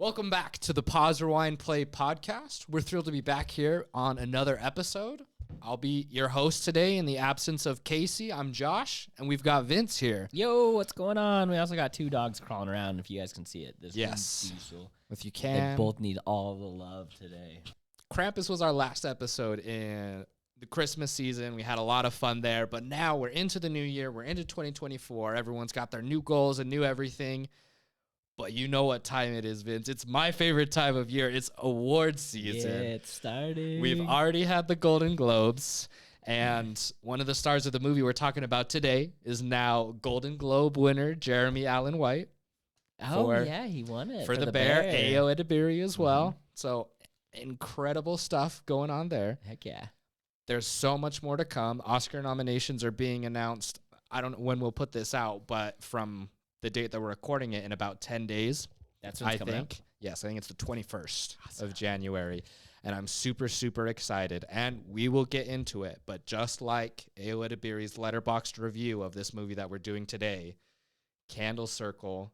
Welcome back to the Pause Rewind Play podcast. We're thrilled to be back here on another episode. I'll be your host today in the absence of Casey. I'm Josh, and we've got Vince here. Yo, what's going on? We also got two dogs crawling around, if you guys can see it. This Yes. Diesel. If you They can. both need all the love today. Krampus was our last episode in the Christmas season. We had a lot of fun there, but now we're into the new year. We're into 2024. Everyone's got their new goals and new everything. But you know what time it is, Vince. It's my favorite time of year. It's awards season. Yeah, it's starting. We've already had the Golden Globes, and one of the stars of the movie we're talking about today is now Golden Globe winner Jeremy Allen White. Yeah, he won it. For the Bear, Ayo Edebiri as well. So incredible stuff going on there. Heck yeah. There's so much more to come. Oscar nominations are being announced. I don't know when we'll put this out, but from the date that we're recording it in about 10 days, That's when it's coming think. Yes, I think it's the 21st of January. And I'm super, super excited. And we will get into it. But just like Ayo Edebiri's letterboxed review of this movie that we're doing today, Candle Circle,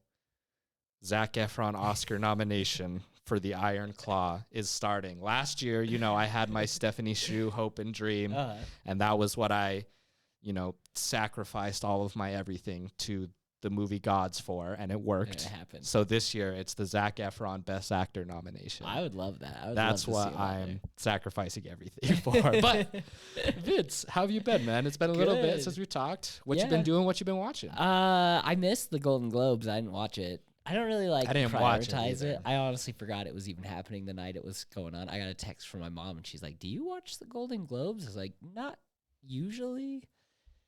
Zac Efron Oscar nomination for The Iron Claw is starting. Last year, I had my Stephanie Shu Hope and Dream. And that was what I, sacrificed all of my everything to the movie gods for, and it worked. And it happened. So this year, it's the Zac Efron Best Actor nomination. I would love that. That's what I'm sacrificing everything for. But Vince, how have you been, man? It's been a little bit Good. since we talked. What you been doing? What you been watching? I missed the Golden Globes. I didn't watch it. I don't really I didn't watch it prioritize either. it. I honestly forgot it was even happening the night it was going on. I got a text from my mom, and she's like, "Do you watch the Golden Globes?" I was like, "Not usually."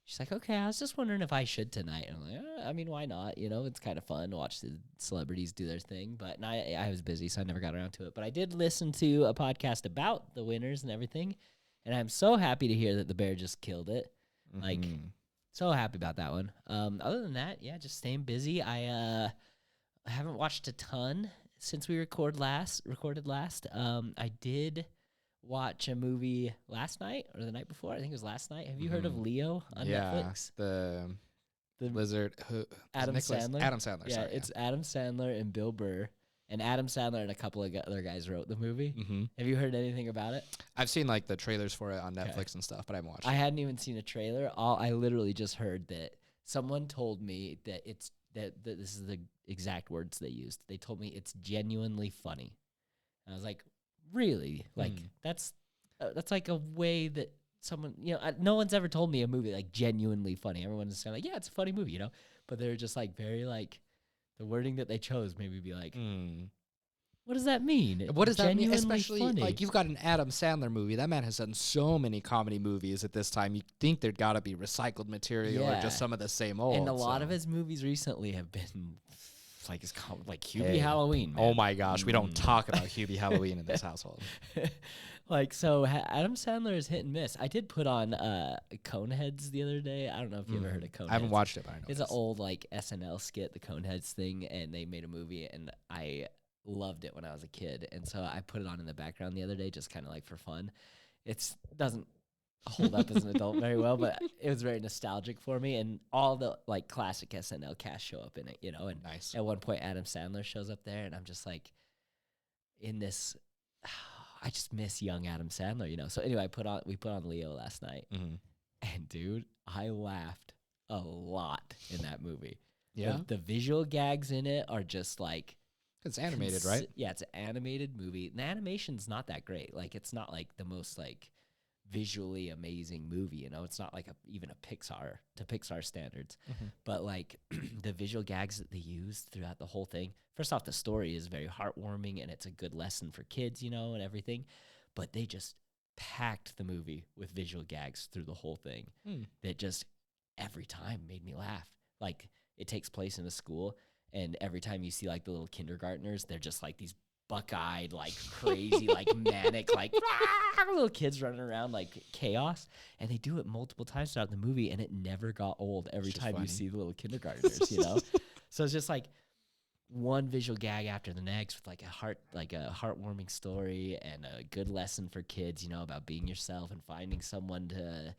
She's like, "Okay, I was just wondering if I should tonight." And I'm like, I mean, why not? It's kind of fun to watch the celebrities do their thing. But I was busy, so I never got around to it. But I did listen to a podcast about the winners and everything, and I'm so happy to hear that the Bear just killed it. Like, so happy about that one. Other than that, yeah, just staying busy. I haven't watched a ton since we recorded last. I did watch a movie last night or the night before. I think it was last night. Have you heard of Leo on Netflix? The The lizard. Adam Sandler. Adam Sandler. Yeah, sorry, it's Adam Sandler and Bill Burr. And Adam Sandler and a couple of other guys wrote the movie. Mm-hmm. Have you heard anything about it? I've seen like the trailers for it on Netflix and stuff, but I haven't watched I it. hadn't even seen a trailer. I literally just heard that someone told me that that this is the exact words they used. They told me it's genuinely funny. And I was like, really? Like that's like a way that someone, no one's ever told me a movie like genuinely funny. Everyone's kind of like, yeah, it's a funny movie, but they're just like very like the wording that they chose made me be like, what does that mean? What does that mean? Genuinely Especially funny. like you've got an Adam Sandler movie. That man has done so many comedy movies at this time. You'd think there'd got to be recycled material or Yeah. just some of the same old. And a lot of so. his movies recently have been like Hubie Hey. Halloween. Man. Oh my gosh, we don't talk about Hubie Halloween in this household. Adam Sandler is hit and miss. I did put on Coneheads the other day. I don't know if you ever heard of Coneheads. I haven't watched it, but I know It's an old like SNL skit, the Coneheads thing, and they made a movie, and I loved it when I was a kid, and so I put it on in the background the other day, just kind of like for fun. It doesn't hold up as an adult very well, but it was very nostalgic for me, and all the like classic SNL cast show up in it, and Nice. at one point Adam Sandler shows up there, and I'm just like, in this, I just miss young Adam Sandler, So anyway, we put on Leo last night, and dude, I laughed a lot in that movie. Yeah, The visual gags in it are just like, it's animated, right? Yeah, it's an animated movie. And the animation's not that great. Like, it's not like the most like visually amazing movie. It's not like even a Pixar standards. But like the visual gags that they used throughout the whole thing. First off, the story is very heartwarming and it's a good lesson for kids, and everything. But they just packed the movie with visual gags through the whole thing that just every time made me laugh. Like, it takes place in a school. And every time you see like the little kindergartners, they're just like these buck-eyed, like crazy, like manic, like little kids running around like chaos. And they do it multiple times throughout the movie, and it never got old every time you see the little kindergartners, So it's just like one visual gag after the next with like a heartwarming story and a good lesson for kids, about being yourself and finding someone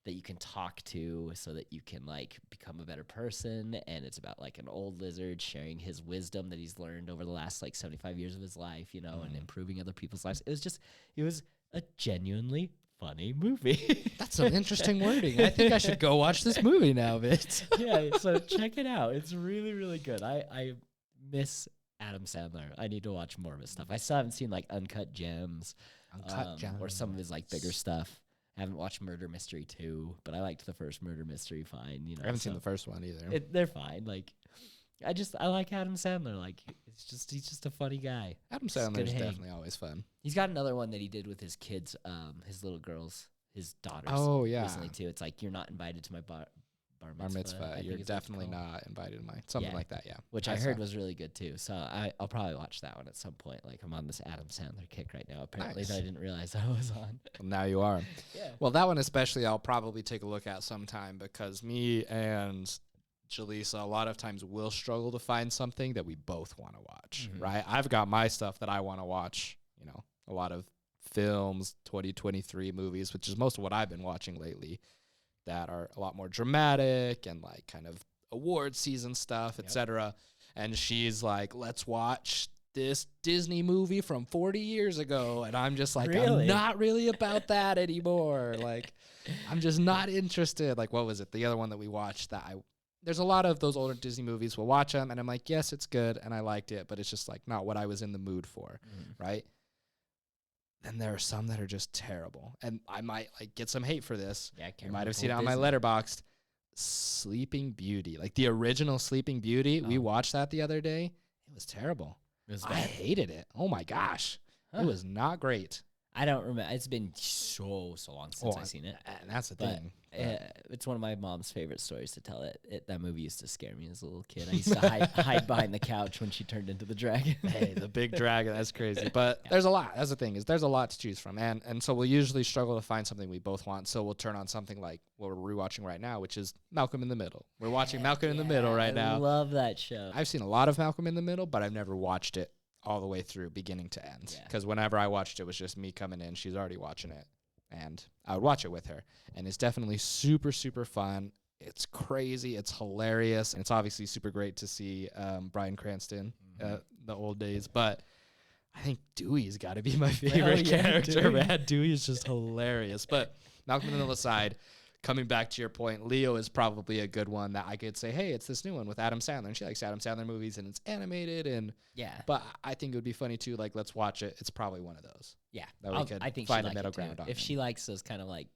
that you can talk to so that you can like become a better person. And it's about like an old lizard sharing his wisdom that he's learned over the last like 75 years of his life, you know, and improving other people's lives. It was a genuinely funny movie. That's some interesting wording. I think I should go watch this movie now, Vince. Yeah, so check it out. It's really, really good. I miss Adam Sandler. I need to watch more of his stuff. I still haven't seen like Uncut Gems, or some of his like bigger stuff. I haven't watched Murder Mystery 2, but I liked the first Murder Mystery fine. You know, I haven't seen the first one either. They're fine. Like, I like Adam Sandler. Like, he's just a funny guy. Adam Sandler is definitely always fun. He's got another one that he did with his kids, his little girls, his daughters. Oh yeah, recently too. It's like, you're not invited to my bar mitzvah. You're definitely not invited to my something like that. Yeah, which I heard was really good too. So I'll probably watch that one at some point. Like, I'm on this Adam Sandler kick right now. Apparently, that I didn't realize I was on. Well, now you are. Yeah. Well, that one especially, I'll probably take a look at sometime because me and Jaleesa a lot of times will struggle to find something that we both want to watch. Right? I've got my stuff that I want to watch. You know, a lot of films, 2023 movies, which is most of what I've been watching lately, that are a lot more dramatic and like kind of award season stuff, etc. And she's like, let's watch this Disney movie from 40 years ago. And I'm just like, I'm not really about that anymore. Like, I'm just not interested. Like, what was it? The other one that we watched there's a lot of those older Disney movies. We'll watch them and I'm like, yes, it's good. And I liked it, but it's just like not what I was in the mood for. Right. And there are some that are just terrible. And I might like get some hate for this. Yeah, you might have seen it on my Letterboxd. Sleeping Beauty. Like the original Sleeping Beauty. We watched that the other day. It was terrible. I hated it. Oh my gosh. It was not great. I don't remember. It's been so long since I've seen it. And that's the thing. It's one of my mom's favorite stories to tell. That movie used to scare me as a little kid. I used to hide behind the couch when she turned into the dragon. Hey, the big dragon. That's crazy. But there's a lot. That's the thing, is there's a lot to choose from. And so we'll usually struggle to find something we both want. So we'll turn on something like what we're rewatching right now, which is Malcolm in the Middle. We're watching Malcolm in the Middle right now. I love that show. I've seen a lot of Malcolm in the Middle, but I've never watched it all the way through, beginning to end. Because whenever I watched it, it was just me coming in. She's already watching it. And I would watch it with her. And it's definitely super, super fun. It's crazy. It's hilarious. And it's obviously super great to see Bryan Cranston, the old days. But I think Dewey's got to be my favorite character, Dewey. Man. Dewey is just hilarious. But Malcolm in the Middle aside, coming back to your point, Leo is probably a good one that I could say, hey, it's this new one with Adam Sandler. And she likes Adam Sandler movies and it's animated. But I think it would be funny too. Like, let's watch it. It's probably one of those. Yeah. I think find a middle ground on. If she likes those kind of like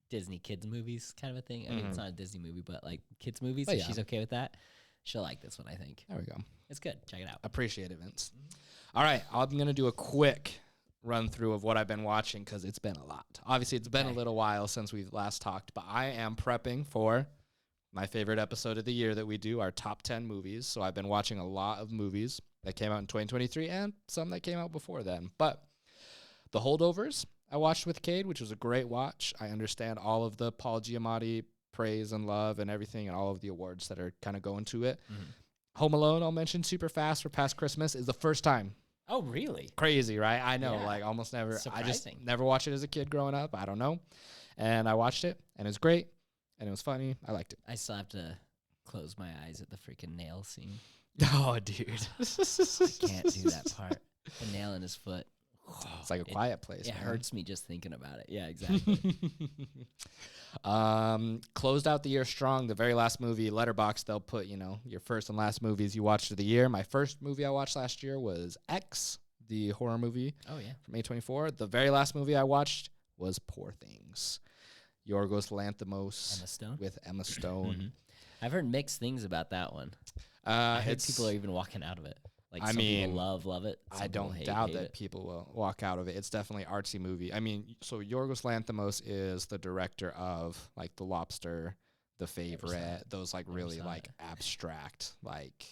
Disney kids movies kind of a thing. I mean, it's not a Disney movie, but like kids movies. If she's okay with that, she'll like this one, I think. There we go. It's good. Check it out. Appreciate it, Vince. All right. I'm going to do a quick run through of what I've been watching because it's been a lot. Obviously, it's been a little while since we've last talked, but I am prepping for my favorite episode of the year that we do, our top 10 movies. So I've been watching a lot of movies that came out in 2023 and some that came out before then. But The Holdovers I watched with Cade, which was a great watch. I understand all of the Paul Giamatti praise and love and everything and all of the awards that are kind of going to it. Home Alone, I'll mention super fast for Past Christmas, is the first time. Oh, really? Crazy, right? I know, like almost never. Surprising. I just never watched it as a kid growing up. I don't know. And I watched it, and it was great, and it was funny. I liked it. I still have to close my eyes at the freaking nail scene. Oh, dude. I can't do that part. The nail in his foot. It's like a quiet place. It hurts me just thinking about it. Yeah, exactly. Closed out the year strong. The very last movie, Letterboxd, they'll put, your first and last movies you watched of the year. My first movie I watched last year was X, the horror movie. Oh, yeah. From A24. The very last movie I watched was Poor Things. Yorgos Lanthimos with Emma Stone. I've heard mixed things about that one. I heard people are even walking out of it. Like, some people love it. I don't doubt that people will walk out of it. It's definitely an artsy movie. I mean, so Yorgos Lanthimos is the director of like The Lobster, The Favorite, those like really like abstract, like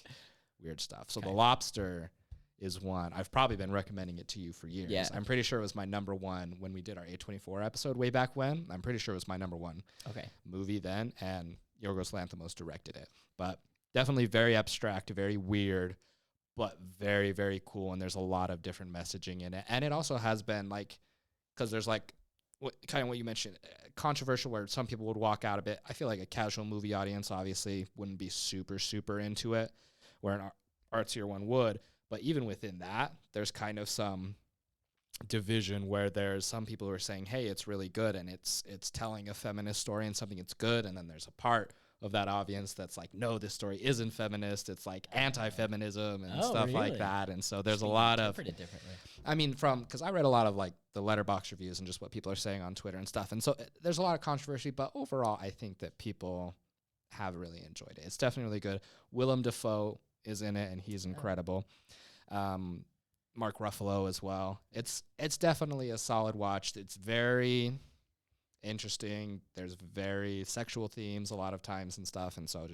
weird stuff. So The Lobster is one. I've probably been recommending it to you for years. Yeah. I'm pretty sure it was my number one when we did our A24 episode way back when. I'm pretty sure it was my number one movie then, and Yorgos Lanthimos directed it. But definitely very abstract, very weird, but very, very cool. And there's a lot of different messaging in it. And it also has been like, because there's like kind of what you mentioned, controversial where some people would walk out a bit. I feel like a casual movie audience obviously wouldn't be super, super into it, where an artsier one would. But even within that, there's kind of some division where there's some people who are saying, hey, it's really good and it's telling a feminist story and something it's good. And then there's a part of that audience that's like, no, this story isn't feminist. It's like anti-feminism and stuff like that. And so there's a lot of, I mean, because I read a lot of like the Letterboxd reviews and just what people are saying on Twitter and stuff. And so there's a lot of controversy, but overall, I think that people have really enjoyed it. It's definitely really good. Willem Dafoe is in it and he's incredible. Mark Ruffalo as well. It's definitely a solid watch. It's very interesting. There's very sexual themes a lot of times and stuff, and so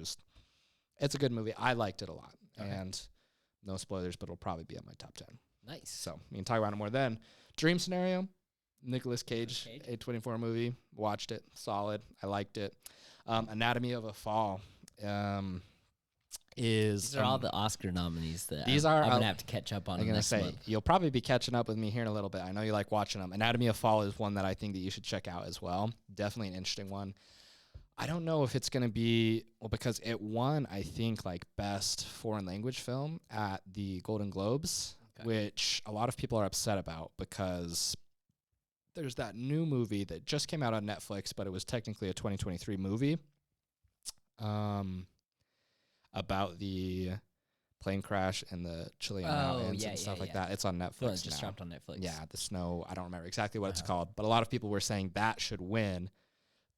it's a good movie. I liked it a lot. Okay. And no spoilers, but it'll probably be on my top 10. Nice. So we can talk about it more then. Dream Scenario, Nicolas Cage, A24 movie. Watched it. Solid. I liked it. Anatomy of a Fall. These are all the Oscar nominees that I'm going to have to catch up on next month. You'll probably be catching up with me here in a little bit. I know you like watching them. Anatomy of a Fall is one that I think that you should check out as well. Definitely an interesting one. I don't know if it's going to be, because it won, I think, like Best Foreign Language Film at the Golden Globes, which a lot of people are upset about because there's that new movie that just came out on Netflix, but it was technically a 2023 movie. About the plane crash in the Chilean mountains and stuff like that. It's on Netflix now. It's just dropped on Netflix. Yeah, the snow. I don't remember exactly what it's called, but a lot of people were saying that should win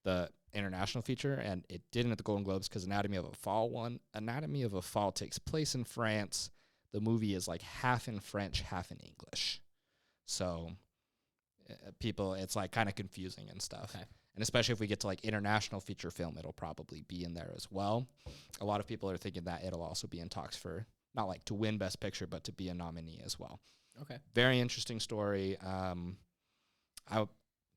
the international feature, and it didn't at the Golden Globes because Anatomy of a Fall won. Anatomy of a Fall takes place in France. The movie is like half in French, half in English. So people, it's like kind of confusing and stuff. Okay. And especially if we get to like international feature film, it'll probably be in there as well. A lot of people are thinking that it'll also be in talks for not like to win Best Picture, but to be a nominee as well. Okay. Very interesting story. I'll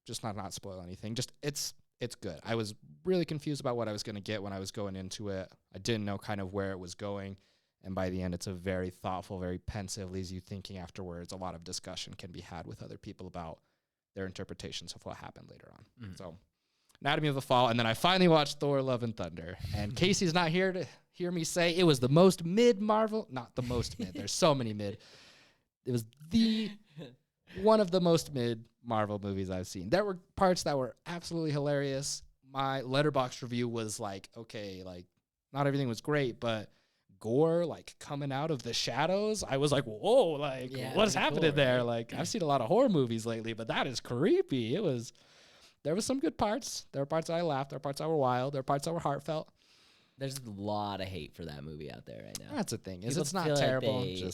just not spoil anything. Just it's good. I was really confused about what I was going to get when I was going into it. I didn't know kind of where it was going. And by the end, it's a very thoughtful, very pensive, leaves you thinking afterwards. A lot of discussion can be had with other people about their interpretations of what happened later on. Mm. So Anatomy of a Fall. And then I finally watched Thor Love and Thunder. And Casey's not here to hear me say it was the most mid Marvel. Not the most mid. There's so many mid. It was one of the most mid Marvel movies I've seen. There were parts that were absolutely hilarious. My Letterboxd review was like, okay, like not everything was great, but gore like coming out of the shadows, I was like, whoa, like what's happening there? Right? Like I've seen a lot of horror movies lately, but that is creepy. There was some good parts. There were parts I laughed. There were parts that were wild. There were parts that were heartfelt. There's a lot of hate for that movie out there right now. That's the thing. It's not terrible. Like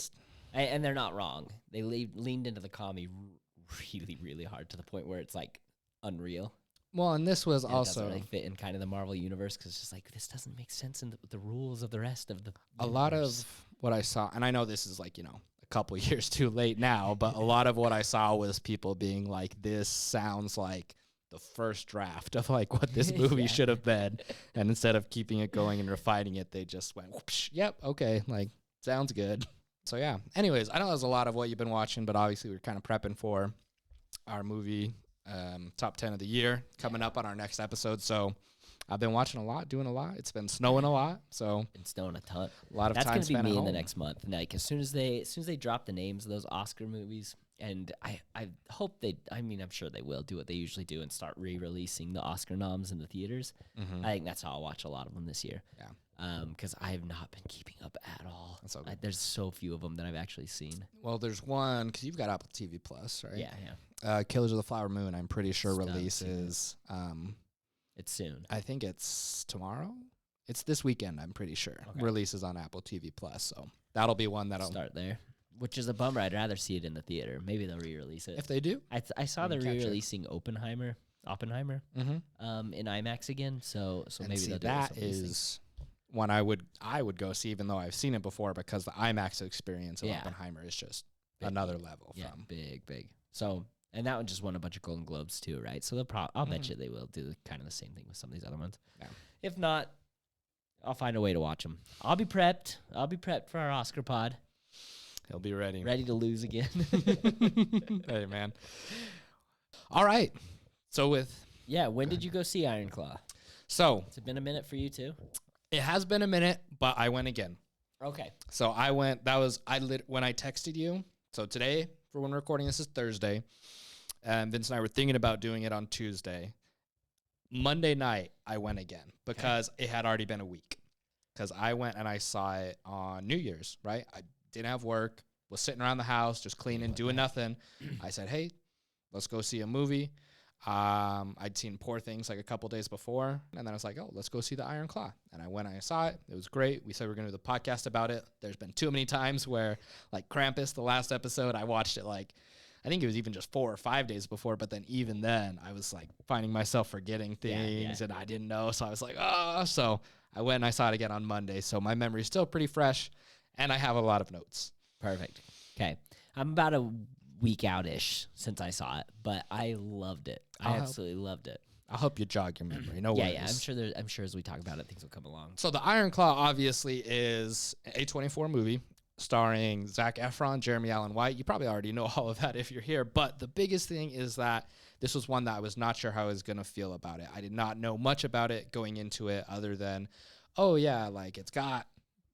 and they're not wrong. They leaned into the comedy really, really hard to the point where it's like unreal. Well, and this was also it doesn't really fit in kind of the Marvel universe because it's just like this doesn't make sense in the rules of the rest of the universe. A lot of what I saw, and I know this is like, a couple years too late now, but a lot of what I saw was people being like, this sounds like the first draft of like what this movie should have been. And instead of keeping it going and refining it, they just went, whoosh, yep, okay, like sounds good. So yeah. Anyways, I know there's a lot of what you've been watching, but obviously we're kind of prepping for our movie top 10 of the year coming up on our next episode. So I've been watching a lot, doing a lot. It's been snowing a lot, so been snowing a ton. A lot of time spent at home. That's gonna be me in the next month. Like as soon as they drop the names of those Oscar movies, and I hope I'm sure they will do what they usually do and start re-releasing the Oscar noms in the theaters. Mm-hmm. I think that's how I'll watch a lot of them this year. Yeah. Because I have not been keeping up at all. That's okay. There's so few of them that I've actually seen. Well, there's one because you've got Apple TV Plus, right? Yeah. Killers of the Flower Moon, I'm pretty sure releases. It's soon. I think it's tomorrow. It's this weekend, I'm pretty sure. Okay. Releases on Apple TV Plus, so that'll be one that'll start there. Which is a bummer. I'd rather see it in the theater. Maybe they'll re-release it. If they do, I saw they're re-releasing Oppenheimer, in IMAX again. So and maybe they'll do that. Is one I would go see, even though I've seen it before, because the IMAX experience of Oppenheimer is just big, another level. Yeah, big. So, and that one just won a bunch of Golden Globes too, right? So I'll bet you they will do kind of the same thing with some of these other ones. Yeah. If not, I'll find a way to watch them. I'll be prepped for our Oscar pod. He'll be ready. Ready to lose again. Hey, man. All right. So with Yeah, when did you go see Iron Claw? so Has it been a minute for you too? it has been a minute, but I went again. Okay. So I went. That was when I texted you. So today, for when we're recording, this is Thursday, and Vince and I were thinking about doing it on Tuesday. Monday night, I went again because it had already been a week. Because I went and I saw it on New Year's. Right, I didn't have work, was sitting around the house, just cleaning, doing nothing. I said, "Hey, let's go see a movie." I'd seen Poor Things like a couple days before, and then I was like, "Oh, let's go see the Iron Claw." And I went and I saw it. It was great. We said we were going to do the podcast about it. There's been too many times where, like Krampus, the last episode, I watched it like, I think it was even just 4 or 5 days before. But then even then, I was like finding myself forgetting things, and I didn't know. So I was like, oh. So I went and I saw it again on Monday. So my memory's still pretty fresh, and I have a lot of notes. Perfect. Okay. I'm about a week out-ish since I saw it, but I loved it. I absolutely loved it. I'll help you jog your memory. No Yeah, worries. yeah. I'm sure as we talk about it, things will come along. So the Iron Claw obviously is a A24 movie starring Zac Efron, Jeremy Allen White. You probably already know all of that if you're here, but the biggest thing is that this was one that I was not sure how I was going to feel about it. I did not know much about it going into it other than, oh yeah, like it's got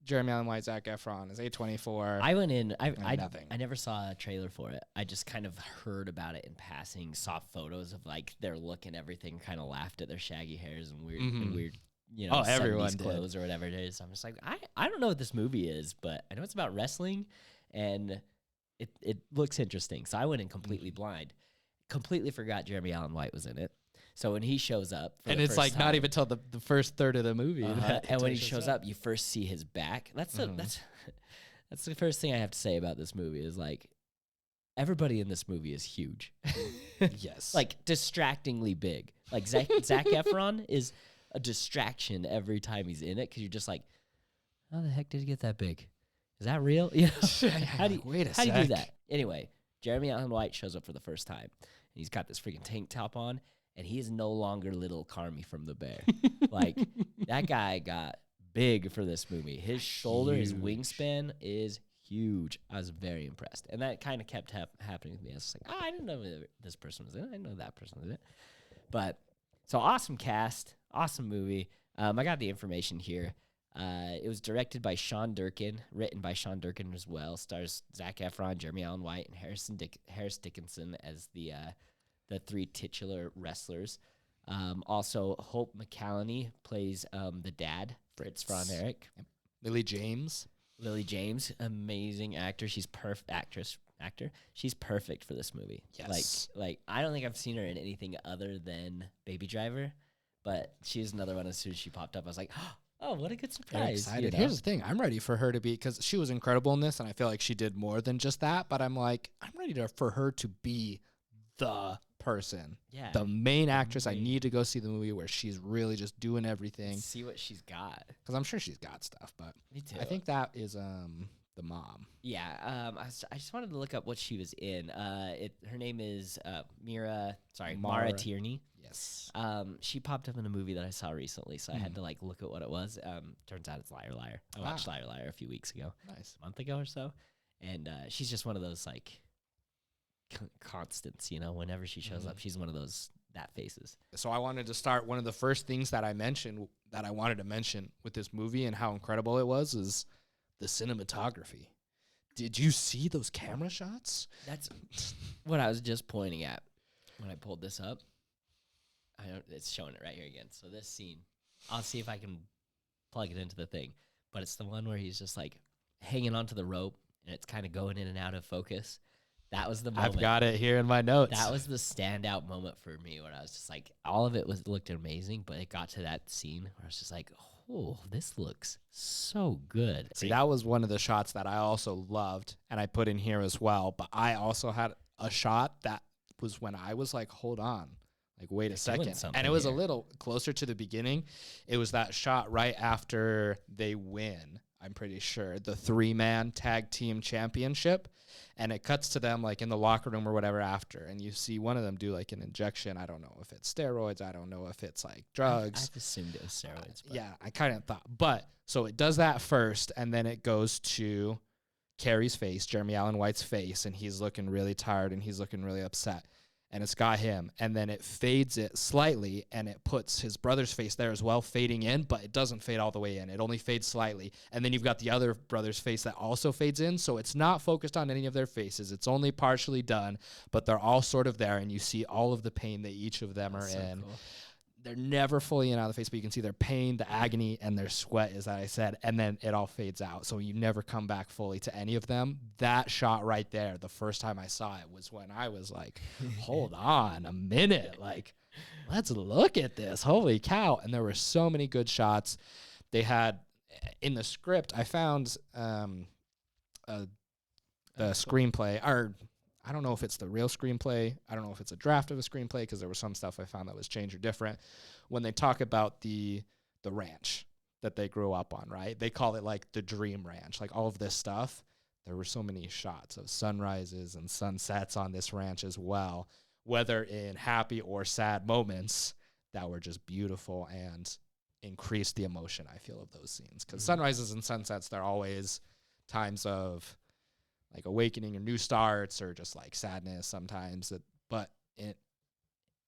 Jeremy Allen White, Zac Efron, it's A24. I went in. nothing. I never saw a trailer for it. I just kind of heard about it in passing. Saw photos of like their look and everything. Kind of laughed at their shaggy hairs and weird, you know, 70s clothes or whatever it is. I'm just like, I don't know what this movie is, but I know it's about wrestling, and it looks interesting. So I went in completely blind. Completely forgot Jeremy Allen White was in it. So when he shows up, and it's like not even till the first third of the movie. And when he shows up, you first see his back. That's the first thing I have to say about this movie is like everybody in this movie is huge. Yes, like distractingly big. Like Zac Efron is a distraction every time he's in it because you're just like, how the heck did he get that big? Is that real? You know, how do you do that? Anyway, Jeremy Allen White shows up for the first time. And he's got this freaking tank top on. And he is no longer little Carmy from The Bear. Like, that guy got big for this movie. His shoulder, his wingspan is huge. I was very impressed. And that kind of kept happening to me. I was like, I didn't know this person was in it. I didn't know that person was in it. But, so awesome cast, awesome movie. I got the information here. It was directed by Sean Durkin, written by Sean Durkin as well. Stars Zac Efron, Jeremy Allen White, and Harris Dickinson as the 3 titular wrestlers. Also, Hope McCallany plays the dad, Fritz von Erich. Yep. Lily James, amazing actor. She's actor. She's perfect for this movie. Yes. Like I don't think I've seen her in anything other than Baby Driver, but she's another one. As soon as she popped up, I was like, oh, what a good surprise! Excited. You know? Here's the thing: I'm ready for her to be, because she was incredible in this, and I feel like she did more than just that. But I'm like, I'm ready for her to be the person, the main actress. I need to go see the movie where she's really just doing everything. See what she's got, because I'm sure she's got stuff. But me too. I think that is the mom. Yeah. I just wanted to look up what she was in. Her name is Mara Tierney. Yes. She popped up in a movie that I saw recently, so I had to like look at what it was. Turns out it's Liar Liar. I watched Liar Liar a few weeks ago. Nice. A month ago or so. And she's just one of those like constants, you know, whenever she shows up, she's one of those that faces. So I wanted to start, one of the first things that I wanted to mention with this movie and how incredible it was is the cinematography. Did you see those camera shots? That's what I was just pointing at when I pulled this up. It's showing it right here again. So this scene, I'll see if I can plug it into the thing, but it's the one where he's just like hanging onto the rope and it's kind of going in and out of focus. That was the moment. I've got it here in my notes. That was the standout moment for me where I was just like, all of it looked amazing, but it got to that scene where I was just like, oh, this looks so good. See, that was one of the shots that I also loved, and I put in here as well. But I also had a shot that was when I was like, hold on, like, wait a second. And it was a little closer to the beginning. It was that shot right after they win, I'm pretty sure, the 3-man tag team championship. And it cuts to them like in the locker room or whatever after. And you see one of them do like an injection. I don't know if it's steroids. I don't know if it's like drugs. I've assumed it was steroids. But. Yeah, I kind of thought. But so it does that first. And then it goes to Carrie's face, Jeremy Allen White's face. And he's looking really tired and he's looking really upset. and it's got him, and then it fades it slightly, and it puts his brother's face there as well, fading in, but it doesn't fade all the way in. It only fades slightly, and then you've got the other brother's face that also fades in, so it's not focused on any of their faces. It's only partially done, but they're all sort of there, and you see all of the pain that each of them are in. Cool. They're never fully in out of the face, but you can see their pain, the agony, and their sweat, as I said, and then it all fades out. So you never come back fully to any of them. That shot right there, the first time I saw it was when I was like, hold on a minute. Like, let's look at this. Holy cow. And there were so many good shots. They had, in the script, I found the screenplay, or I don't know if it's the real screenplay. I don't know if it's a draft of a screenplay, because there was some stuff I found that was changed or different. When they talk about the ranch that they grew up on, right? They call it like the dream ranch, like all of this stuff. There were so many shots of sunrises and sunsets on this ranch as well, whether in happy or sad moments, that were just beautiful and increased the emotion, I feel, of those scenes. Because sunrises and sunsets, they're always times of like awakening or new starts or just like sadness sometimes. But in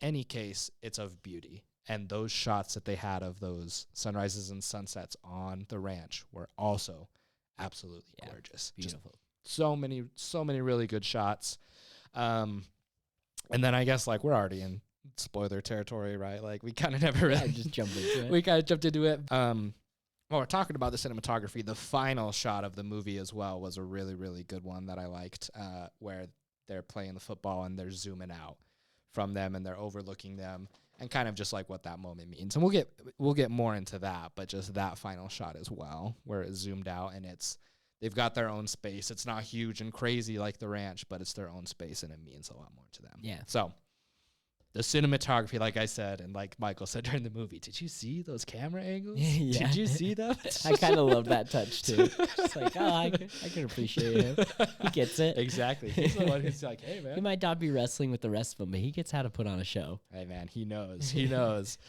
any case, it's of beauty. And those shots that they had of those sunrises and sunsets on the ranch were also absolutely gorgeous. Beautiful. Just so many really good shots. And then I guess like we're already in spoiler territory, right? Like we kind of never really just jumped into it. We kind of jumped into it. Well, we're talking about the cinematography. The final shot of the movie as well was a really, really good one that I liked, where they're playing the football and they're zooming out from them and they're overlooking them, and kind of just like what that moment means. And we'll get more into that, but just that final shot as well, where it's zoomed out and they've got their own space. It's not huge and crazy like the ranch, but it's their own space and it means a lot more to them. Yeah. So the cinematography, like I said, and like Michael said during the movie, did you see those camera angles? Yeah. Did you see them? I kind of love that touch too. Just like, oh, I can appreciate him. He gets it. Exactly. He's the one who's like, hey, man. He might not be wrestling with the rest of them, but he gets how to put on a show. Hey, man, he knows. He knows.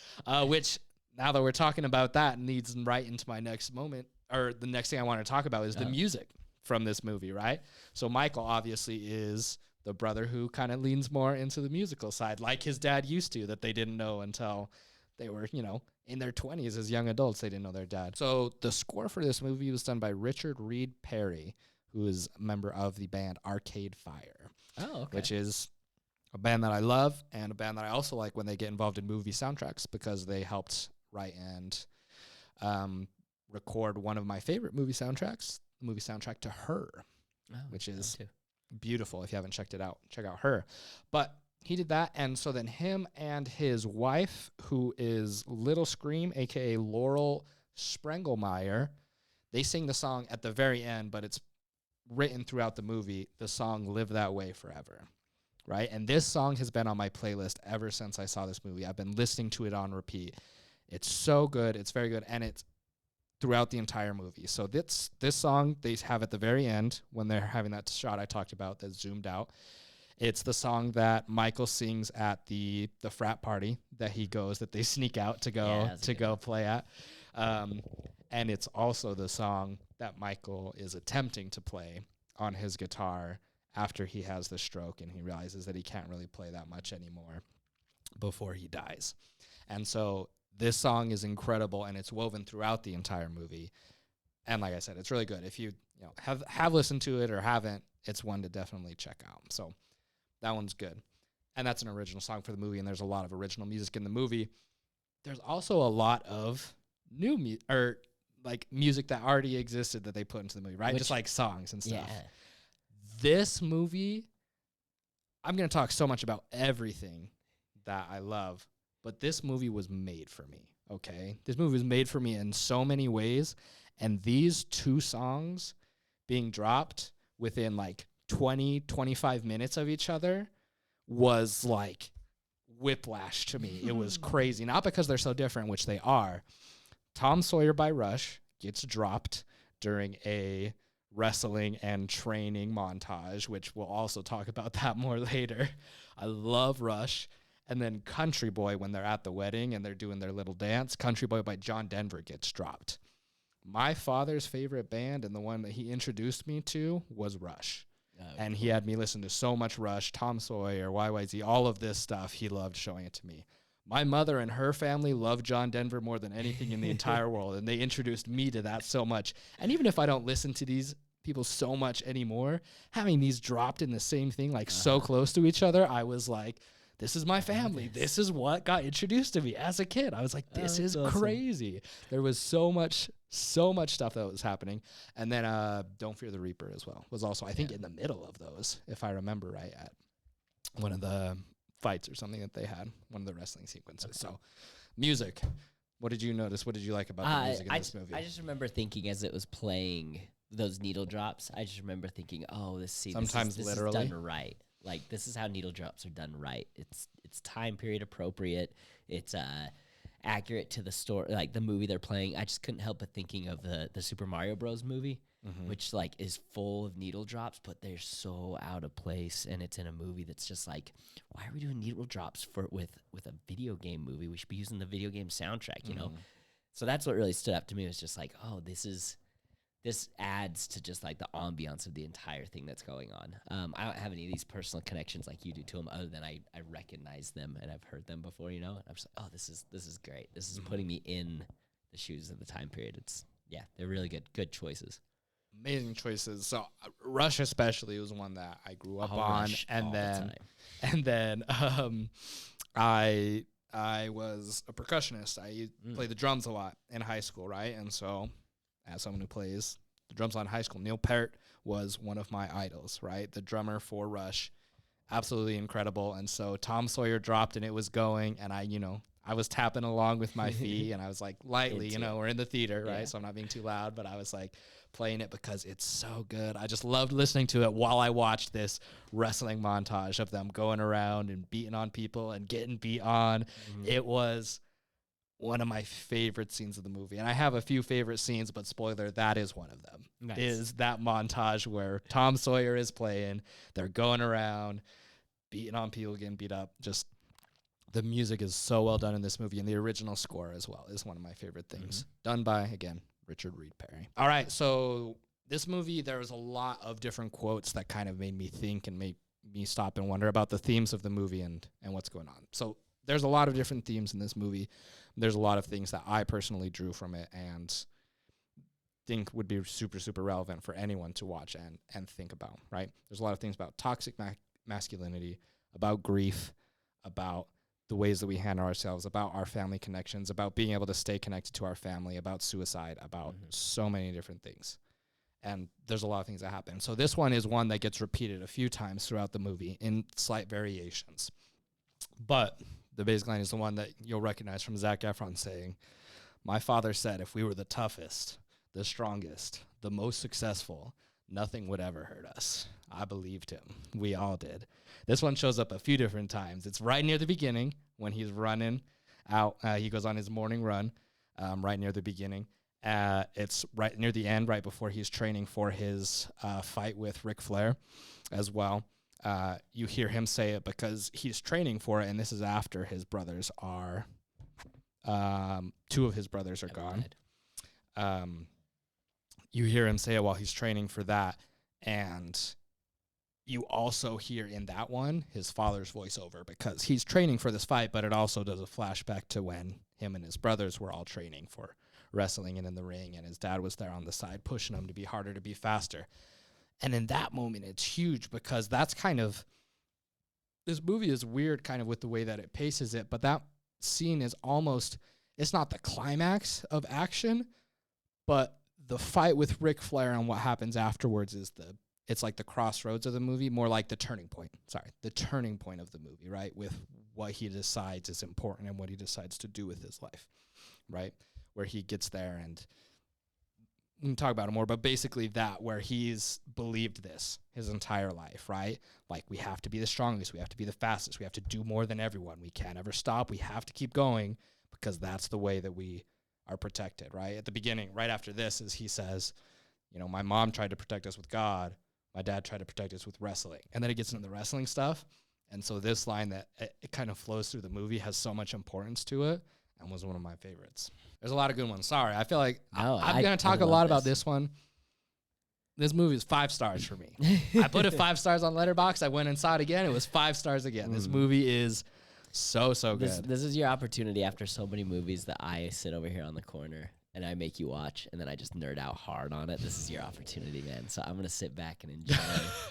Which, now that we're talking about that, leads right into my next moment, or the next thing I want to talk about is the music from this movie, right? So Michael obviously is the brother who kind of leans more into the musical side, like his dad used to, that they didn't know until they were, in their 20s as young adults. They didn't know their dad. So the score for this movie was done by Richard Reed Parry, who is a member of the band Arcade Fire. Oh, okay. Which is a band that I love and a band that I also like when they get involved in movie soundtracks, because they helped write and record one of my favorite movie soundtracks, the movie soundtrack to Her, which is beautiful. If you haven't checked it out, check out Her. But he did that, and so then him and his wife, who is Little Scream, aka Laurel Sprengelmeyer, they sing the song at the very end, but it's written throughout the movie, the song Live That Way Forever, right? And this song has been on my playlist ever since I saw this movie. I've been listening to it on repeat. It's so good. It's very good, and it's throughout the entire movie. So this song they have at the very end when they're having that shot I talked about that's zoomed out. It's the song that Michael sings at the frat party that they sneak out to go play at. And it's also the song that Michael is attempting to play on his guitar after he has the stroke and he realizes that he can't really play that much anymore before he dies. And so this song is incredible, and it's woven throughout the entire movie. And like I said, it's really good. If you have listened to it or haven't, it's one to definitely check out. So that one's good. And that's an original song for the movie, and there's a lot of original music in the movie. There's also a lot of new music that already existed that they put into the movie, right? Just like songs and stuff. Yeah. This movie, I'm going to talk so much about everything that I love, but this movie was made for me, okay? This movie was made for me in so many ways, and these two songs being dropped within like 20, 25 minutes of each other was like whiplash to me. It was crazy. Not because they're so different, which they are. Tom Sawyer by Rush gets dropped during a wrestling and training montage, which we'll also talk about that more later. I love Rush. And then Country Boy, when they're at the wedding and they're doing their little dance, Country Boy by John Denver gets dropped. My father's favorite band and the one that he introduced me to was Rush. And he had me listen to so much Rush, Tom Sawyer, YYZ, all of this stuff. He loved showing it to me. My mother and her family loved John Denver more than anything in the entire world, and they introduced me to that so much. And even if I don't listen to these people so much anymore, having these dropped in the same thing, like so close to each other, I was like, this is my family. This is what got introduced to me as a kid. I was like, this is awesome. Crazy. There was so much stuff that was happening. And then Don't Fear the Reaper as well was also, I think, in the middle of those, if I remember right, at one of the fights or something that they had, one of the wrestling sequences. So music, what did you notice? What did you like about the music in this movie? I just remember thinking as it was playing those needle drops, I just remember thinking, oh, this scene, sometimes this literally is done right. Like, this is how needle drops are done right. It's time period appropriate. It's accurate to the story, like the movie they're playing. I just couldn't help but thinking of the Super Mario Bros. Movie, which like is full of needle drops, but they're so out of place. And it's in a movie that's just like, why are we doing needle drops with a video game movie? We should be using the video game soundtrack, you know? So that's what really stood up to me. It was just like, oh, this adds to just like the ambiance of the entire thing that's going on. I don't have any of these personal connections like you do to them, other than I recognize them and I've heard them before, you know. And I'm just like, oh, this is great. This is putting me in the shoes of the time period. They're really good choices. Amazing choices. So Rush especially was one that I grew up on, and then I was a percussionist. I played the drums a lot in high school, right? And so, as someone who plays the drums in high school, Neil Peart was one of my idols, right? The drummer for Rush, absolutely incredible. And so Tom Sawyer dropped and it was going, and I was tapping along with my feet, and I was like lightly, we're in the theater, right? So I'm not being too loud, but I was like playing it because it's so good. I just loved listening to it while I watched this wrestling montage of them going around and beating on people and getting beat on. It was one of my favorite scenes of the movie. And I have a few favorite scenes, but spoiler, that is one of them. Nice. Is that montage where Tom Sawyer is playing, they're going around, beating on people, getting beat up. Just the music is so well done in this movie, and the original score as well is one of my favorite things. Done by, again, Richard Reed Parry. All right, so this movie, there was a lot of different quotes that kind of made me think and made me stop and wonder about the themes of the movie and what's going on. So there's a lot of different themes in this movie. There's a lot of things that I personally drew from it and think would be super, super relevant for anyone to watch and think about, right? There's a lot of things about toxic masculinity, about grief, about the ways that we handle ourselves, about our family connections, about being able to stay connected to our family, about suicide, about so many different things. And there's a lot of things that happen. So this one is one that gets repeated a few times throughout the movie in slight variations. But the basic line is the one that you'll recognize from Zac Efron saying, "My father said if we were the toughest, the strongest, the most successful, nothing would ever hurt us." I believed him. We all did. This one shows up a few different times. It's right near the beginning when he's running out. He goes on his morning run right near the beginning. It's right near the end, right before he's training for his fight with Ric Flair as well. You hear him say it because he's training for it, and this is after his brothers are, two of his brothers are gone. You hear him say it while he's training for that, and you also hear in that one his father's voiceover because he's training for this fight, but it also does a flashback to when him and his brothers were all training for wrestling and in the ring, and his dad was there on the side pushing him to be harder, to be faster. And in that moment, it's huge because that's kind of, this movie is weird kind of with the way that it paces it, but that scene is almost, it's not the climax of action, but the fight with Ric Flair and what happens afterwards is it's like the crossroads of the movie, more like the turning point of the movie, right? With what he decides is important and what he decides to do with his life, right? Where he gets there, and we can talk about it more, but basically that, where he's believed this his entire life, right? Like, we have to be the strongest, we have to be the fastest, we have to do more than everyone, we can't ever stop, we have to keep going because that's the way that we are protected, right? At the beginning, right after this, is he says, my mom tried to protect us with God, my dad tried to protect us with wrestling. And then it gets into the wrestling stuff. And so this line that it kind of flows through the movie has so much importance to it and was one of my favorites. There's a lot of good ones. Sorry, I feel like I'm going to talk a lot about this one. this movie is 5 stars for me. I put it 5 stars on Letterboxd. I went and saw it again. It was 5 stars again. This movie is so good. This is your opportunity after so many movies that I sit over here on the corner and I make you watch, and then I just nerd out hard on it. This is your opportunity, man. So I'm gonna sit back and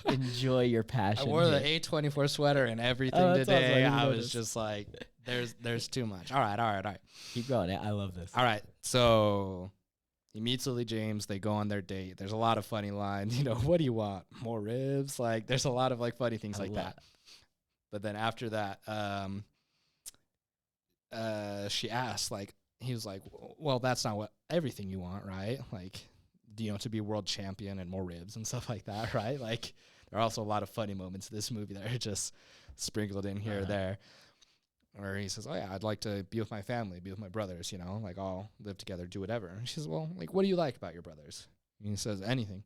enjoy your passion. I wore the A24 sweater and everything today. I was just like, there's too much. All right. Keep going. I love this. All right. So he meets Lily James. They go on their date. There's a lot of funny lines. You know, what do you want? More ribs? Like, there's a lot of like funny things like that. But then after that, she asked, like, he was like, well, that's not what everything you want, right? Like, you know, to be world champion and more ribs and stuff like that, right? Like, there are also a lot of funny moments in this movie that are just sprinkled in here or there. Or he says, oh, yeah, I'd like to be with my family, be with my brothers, you know, like, all live together, do whatever. And she says, well, like, what do you like about your brothers? And he says, anything,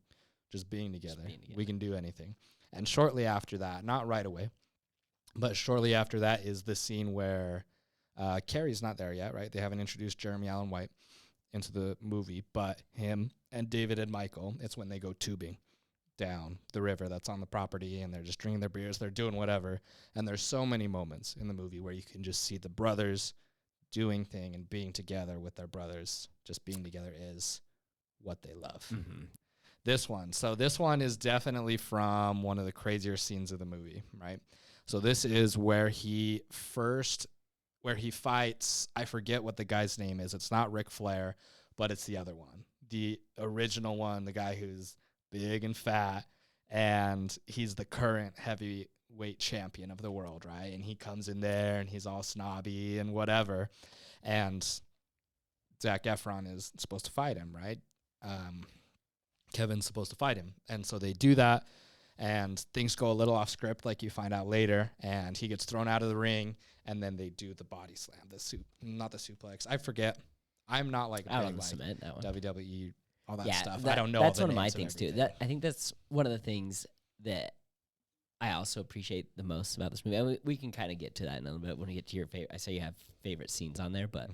just being together. We can do anything. And shortly after that, not right away, but shortly after that is the scene where Carrie's not there yet, right? They haven't introduced Jeremy Allen White into the movie, but him and David and Michael, it's when they go tubing down the river that's on the property, and they're just drinking their beers, they're doing whatever. And there's so many moments in the movie where you can just see the brothers doing thing and being together with their brothers. Just being together is what they love. This one is definitely from one of the crazier scenes of the movie, right? So this is where he fights, I forget what the guy's name is. It's not Ric Flair, but it's the other one. The original one, the guy who's big and fat, and he's the current heavyweight champion of the world, right? And he comes in there, and he's all snobby and whatever. And Zac Efron is supposed to fight him, right? Kevin's supposed to fight him. And so they do that, and things go a little off script, like you find out later, and he gets thrown out of the ring, and then they do the body slam, not the suplex. I forget. I'm not like out big, on the like cement, that one. WWE, all that stuff. I don't know. That's all one the of my names things too. I think that's one of the things that I also appreciate the most about this movie. And we can kind of get to that in a little bit when we get to your favorite. I say you have favorite scenes on there, but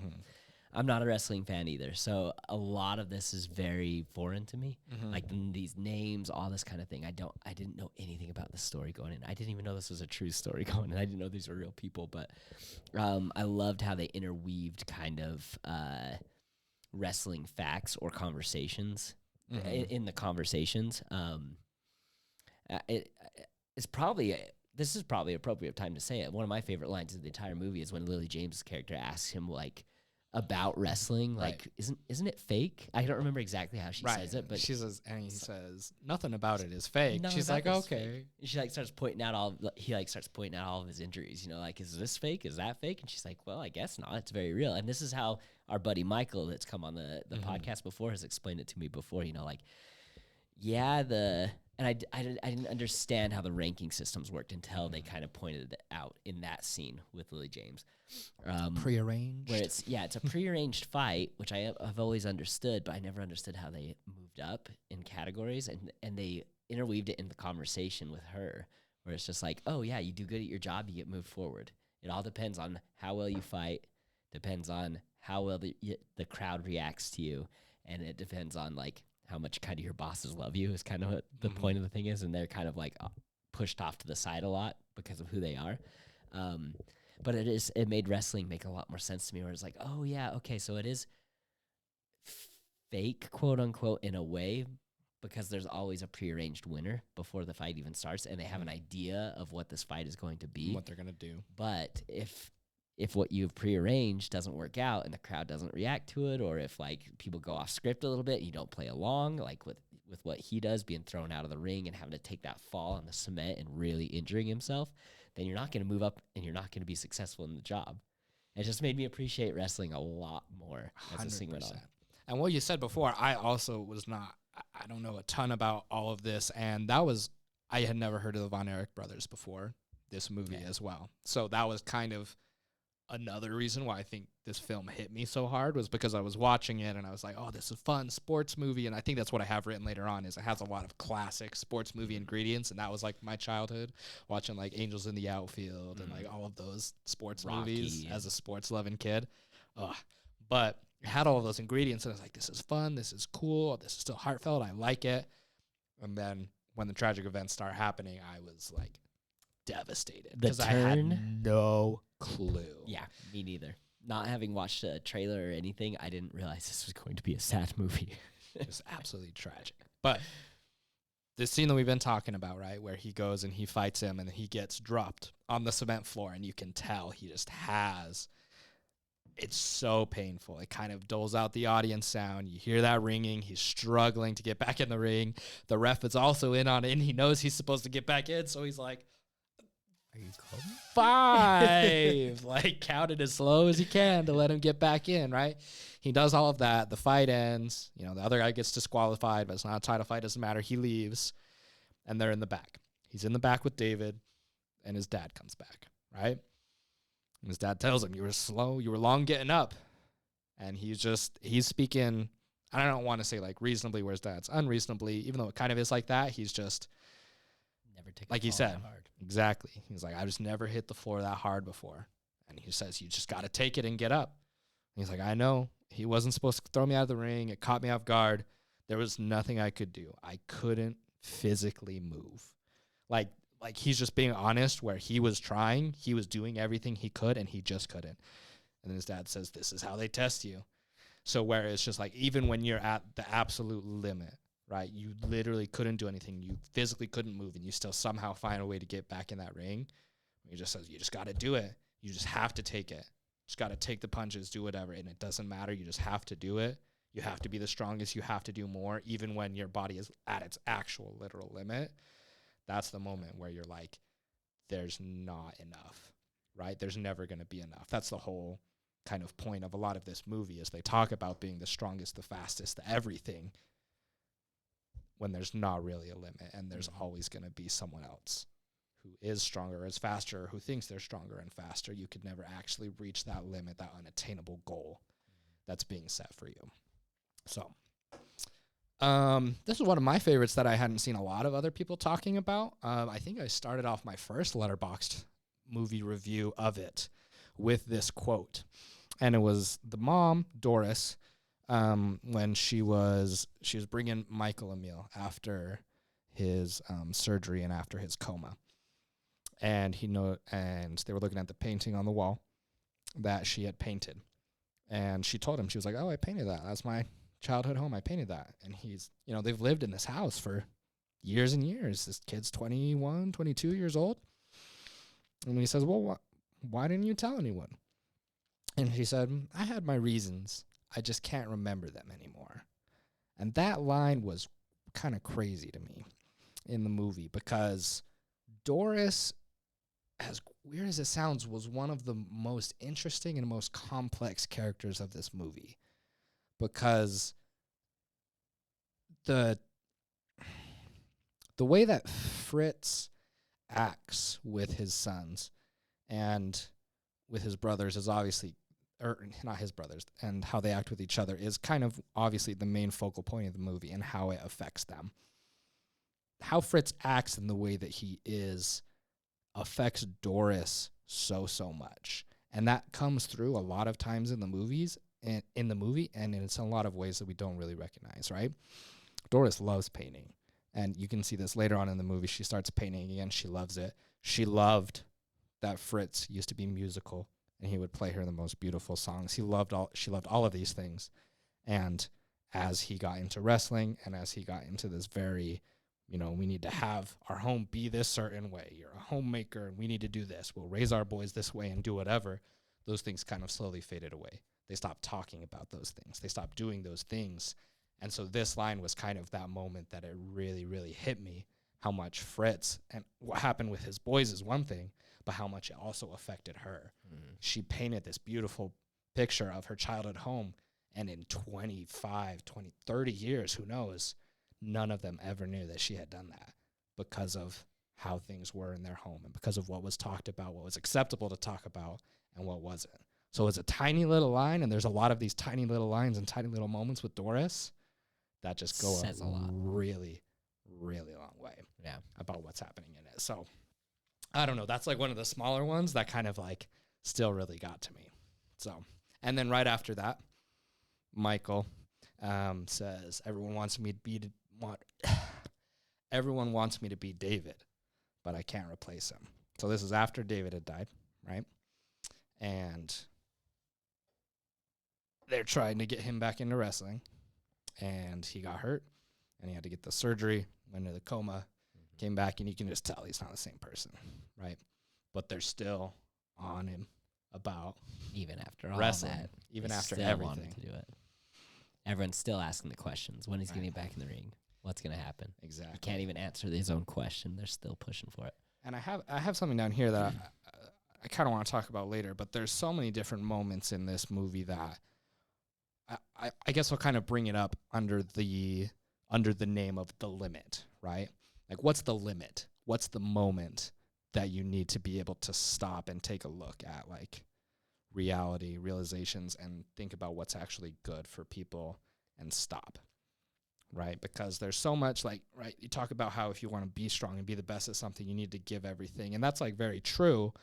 I'm not a wrestling fan either. So a lot of this is very foreign to me. Like these names, all this kind of thing. I didn't know anything about the story going in. I didn't even know this was a true story going in. I didn't know these were real people, but I loved how they interweaved kind of wrestling facts or conversations in the conversations. This is probably appropriate time to say it. One of my favorite lines of the entire movie is when Lily James' character asks him, like, about wrestling, like, isn't it fake? I don't remember exactly how she says it, but she says, and he says, nothing about it is fake. She's like, okay. And she like starts pointing out all of his injuries, you know, like, is this fake? Is that fake? And she's like, well, I guess not. It's very real. And this is how our buddy Michael, that's come on the podcast before, has explained it to me before, you know, like, yeah, and I didn't understand how the ranking systems worked until they kind of pointed it out in that scene with Lily James. Prearranged? Where it's a prearranged fight, which I've always understood, but I never understood how they moved up in categories, and they interweaved it in the conversation with her, where it's just like, oh yeah, you do good at your job, you get moved forward. It all depends on how well you fight, depends on how well the crowd reacts to you, and it depends on like how much kind of your bosses love you is kind of what the point of the thing is, and they're kind of like pushed off to the side a lot because of who they are. But it made wrestling make a lot more sense to me, where it's like, oh yeah, okay, so it is fake, quote unquote, in a way, because there's always a prearranged winner before the fight even starts, and they have an idea of what this fight is going to be, what they're gonna do. But if what you've prearranged doesn't work out and the crowd doesn't react to it, or if like people go off script a little bit, you don't play along, like with what he does, being thrown out of the ring and having to take that fall on the cement and really injuring himself, then you're not going to move up and you're not going to be successful in the job. It just made me appreciate wrestling a lot more as the scene went on. And what you said before, I also was not, I don't know a ton about all of this, and I had never heard of the Von Erich brothers before this movie as well. So that was kind of another reason why I think this film hit me so hard, was because I was watching it and I was like, oh, this is a fun sports movie. And I think that's what I have written later on, is it has a lot of classic sports movie ingredients. And that was like my childhood, watching like Angels in the Outfield and like all of those sports movies as a sports loving kid. But it had all of those ingredients and I was like, this is fun. This is cool. This is still heartfelt. I like it. And then when the tragic events start happening, I was like devastated The because I had turn? no clue. Yeah, me neither. Not having watched a trailer or anything, I didn't realize this was going to be a sad movie. It was absolutely tragic. But the scene that we've been talking about, right, where he goes and he fights him and he gets dropped on the cement floor, and you can tell he just has. It's so painful. It kind of doles out the audience sound. You hear that ringing. He's struggling to get back in the ring. The ref is also in on it, and he knows he's supposed to get back in, so he's like, Are you calling? 5. Like, count it as slow as he can to let him get back in, right? He does all of that. The fight ends. You know, the other guy gets disqualified, but it's not a title fight. Doesn't matter. He leaves, and they're in the back. He's in the back with David, and his dad comes back, right? And his dad tells him, you were slow, you were long getting up. And he's speaking, I don't want to say like reasonably, whereas dad's unreasonably, even though it kind of is like that. He's just, Never take like a he fall said, that hard. exactly. He's like, I just never hit the floor that hard before. And he says, you just got to take it and get up. And he's like, I know. He wasn't supposed to throw me out of the ring. It caught me off guard. There was nothing I could do. I couldn't physically move. Like he's just being honest, where he was trying, he was doing everything he could, and he just couldn't. And then his dad says, this is how they test you. So where it's just like, even when you're at the absolute limit, right, you literally couldn't do anything, you physically couldn't move, and you still somehow find a way to get back in that ring. He just says, you just got to do it. You just have to take it. Just got to take the punches, do whatever, and it doesn't matter. You just have to do it. You have to be the strongest. You have to do more, even when your body is at its actual literal limit. That's the moment where you're like, there's not enough, right? There's never going to be enough. That's the whole kind of point of a lot of this movie, is they talk about being the strongest, the fastest, the everything, when there's not really a limit, and there's always going to be someone else who is stronger, is faster, who thinks they're stronger and faster. You could never actually reach that limit, that unattainable goal that's being set for you. So this is one of my favorites that I hadn't seen a lot of other people talking about. I think I started off my first Letterboxd movie review of it with this quote. And it was the mom, Doris, when she was bringing Michael a meal after his surgery and after his coma. And and they were looking at the painting on the wall that she had painted. And she told him, she was like, oh, I painted that. That's my childhood home. I painted that. And he's, they've lived in this house for years and years. This kid's 21, 22 years old. And he says, well, why didn't you tell anyone? And she said, I had my reasons. I just can't remember them anymore. And that line was kind of crazy to me in the movie, because Doris, as weird as it sounds, was one of the most interesting and most complex characters of this movie. Because the way that Fritz acts with his sons and with his brothers is obviously, or not his brothers, and how they act with each other is kind of obviously the main focal point of the movie and how it affects them. How Fritz acts in the way that he is affects Doris so much. And that comes through a lot of times in the movies, and it's in a lot of ways that we don't really recognize, right? Doris loves painting, and you can see this later on in the movie. She starts painting again. She loves it. She loved that Fritz used to be musical, and he would play her the most beautiful songs. She loved all of these things. And as he got into wrestling, and as he got into this very, we need to have our home be this certain way. You're a homemaker, and we need to do this. We'll raise our boys this way and do whatever. Those things kind of slowly faded away. They stopped talking about those things. They stopped doing those things. And so this line was kind of that moment that it really, really hit me, how much Fritz, and what happened with his boys is one thing, but how much it also affected her. Mm-hmm. She painted this beautiful picture of her childhood home, and in 25, 20, 30 years, who knows, none of them ever knew that she had done that, because of how things were in their home and because of what was talked about, what was acceptable to talk about, and what wasn't. So it's a tiny little line, and there's a lot of these tiny little lines and tiny little moments with Doris that just go a really, really long way about what's happening in it. So I don't know. That's like one of the smaller ones that kind of like still really got to me. So, and then right after that, Michael says, everyone wants me to everyone wants me to be David, but I can't replace him. So this is after David had died, right? And they're trying to get him back into wrestling, and he got hurt, and he had to get the surgery, went into the coma, came back, and you can just tell he's not the same person, right? But they're still on him about even after all wrestling, that, even they after still everything. wanted to do it. Everyone's still asking the questions. When he's going to get back in the ring? What's going to happen? Exactly. He can't even answer his own question. They're still pushing for it. And I have something down here that I kind of want to talk about later, but there's so many different moments in this movie that I guess I'll kind of bring it up under the name of the limit, right? Like, what's the limit? What's the moment that you need to be able to stop and take a look at, like, reality, realizations, and think about what's actually good for people and stop, right? Because there's so much, like, right, you talk about how if you want to be strong and be the best at something, you need to give everything. And that's, like, very true.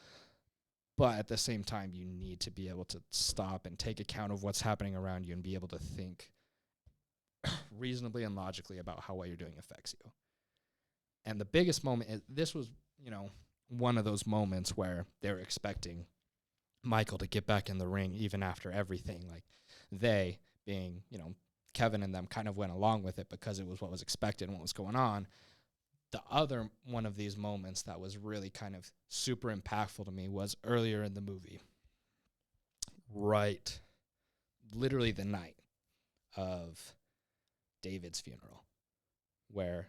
But at the same time, you need to be able to stop and take account of what's happening around you and be able to think reasonably and logically about how what you're doing affects you. And the biggest moment is, this was, one of those moments where they were expecting Michael to get back in the ring even after everything. Like, they being, Kevin and them kind of went along with it because it was what was expected and what was going on. The other one of these moments that was really kind of super impactful to me was earlier in the movie. Right. Literally the night of David's funeral, where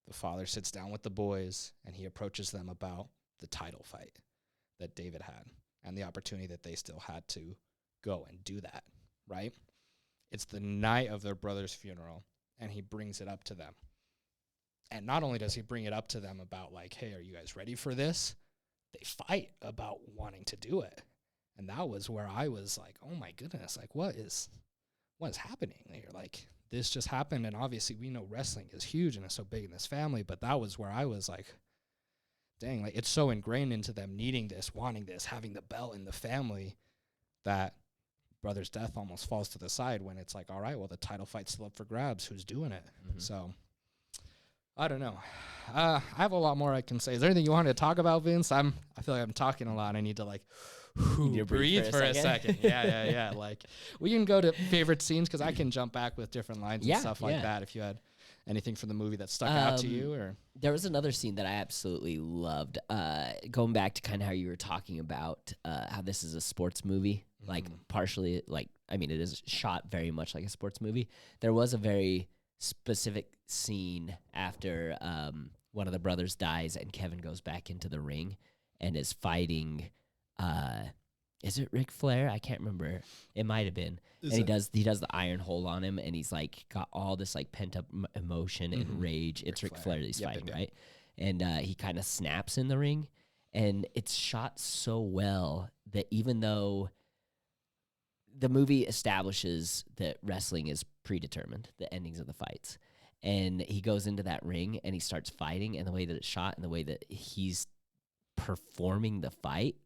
the father sits down with the boys and he approaches them about the title fight that David had and the opportunity that they still had to go and do that, right? It's the night of their brother's funeral, and he brings it up to them. And not only does he bring it up to them about, like, hey, are you guys ready for this? They fight about wanting to do it. And that was where I was like, oh my goodness, like, what is happening here? Like, this just happened, and obviously we know wrestling is huge and it's so big in this family, but that was where I was like, dang, like, it's so ingrained into them needing this, wanting this, having the belt in the family, that brother's death almost falls to the side when it's like, all right, well, the title fight's still up for grabs. Who's doing it? Mm-hmm. So I don't know. I have a lot more I can say. Is there anything you wanted to talk about, Vince? I feel like I'm talking a lot. I need to, like, breathe for a second. Yeah. Like, we can go to favorite scenes because I can jump back with different lines and stuff like that. If you had anything from the movie that stuck out to you, or there was another scene that I absolutely loved. Going back to kind of how you were talking about how this is a sports movie, like partially, like, I mean, it is shot very much like a sports movie. There was a very specific scene after one of the brothers dies and Kevin goes back into the ring and is fighting. Is it Ric Flair? I can't remember. It might have been. And he does the iron hole on him, and he's like got all this like pent up emotion and rage. It's Ric Flair that he's fighting, right? And he kind of snaps in the ring, and it's shot so well that even though the movie establishes that wrestling is predetermined, the endings of the fights, and he goes into that ring and he starts fighting, and the way that it's shot and the way that he's performing the fight,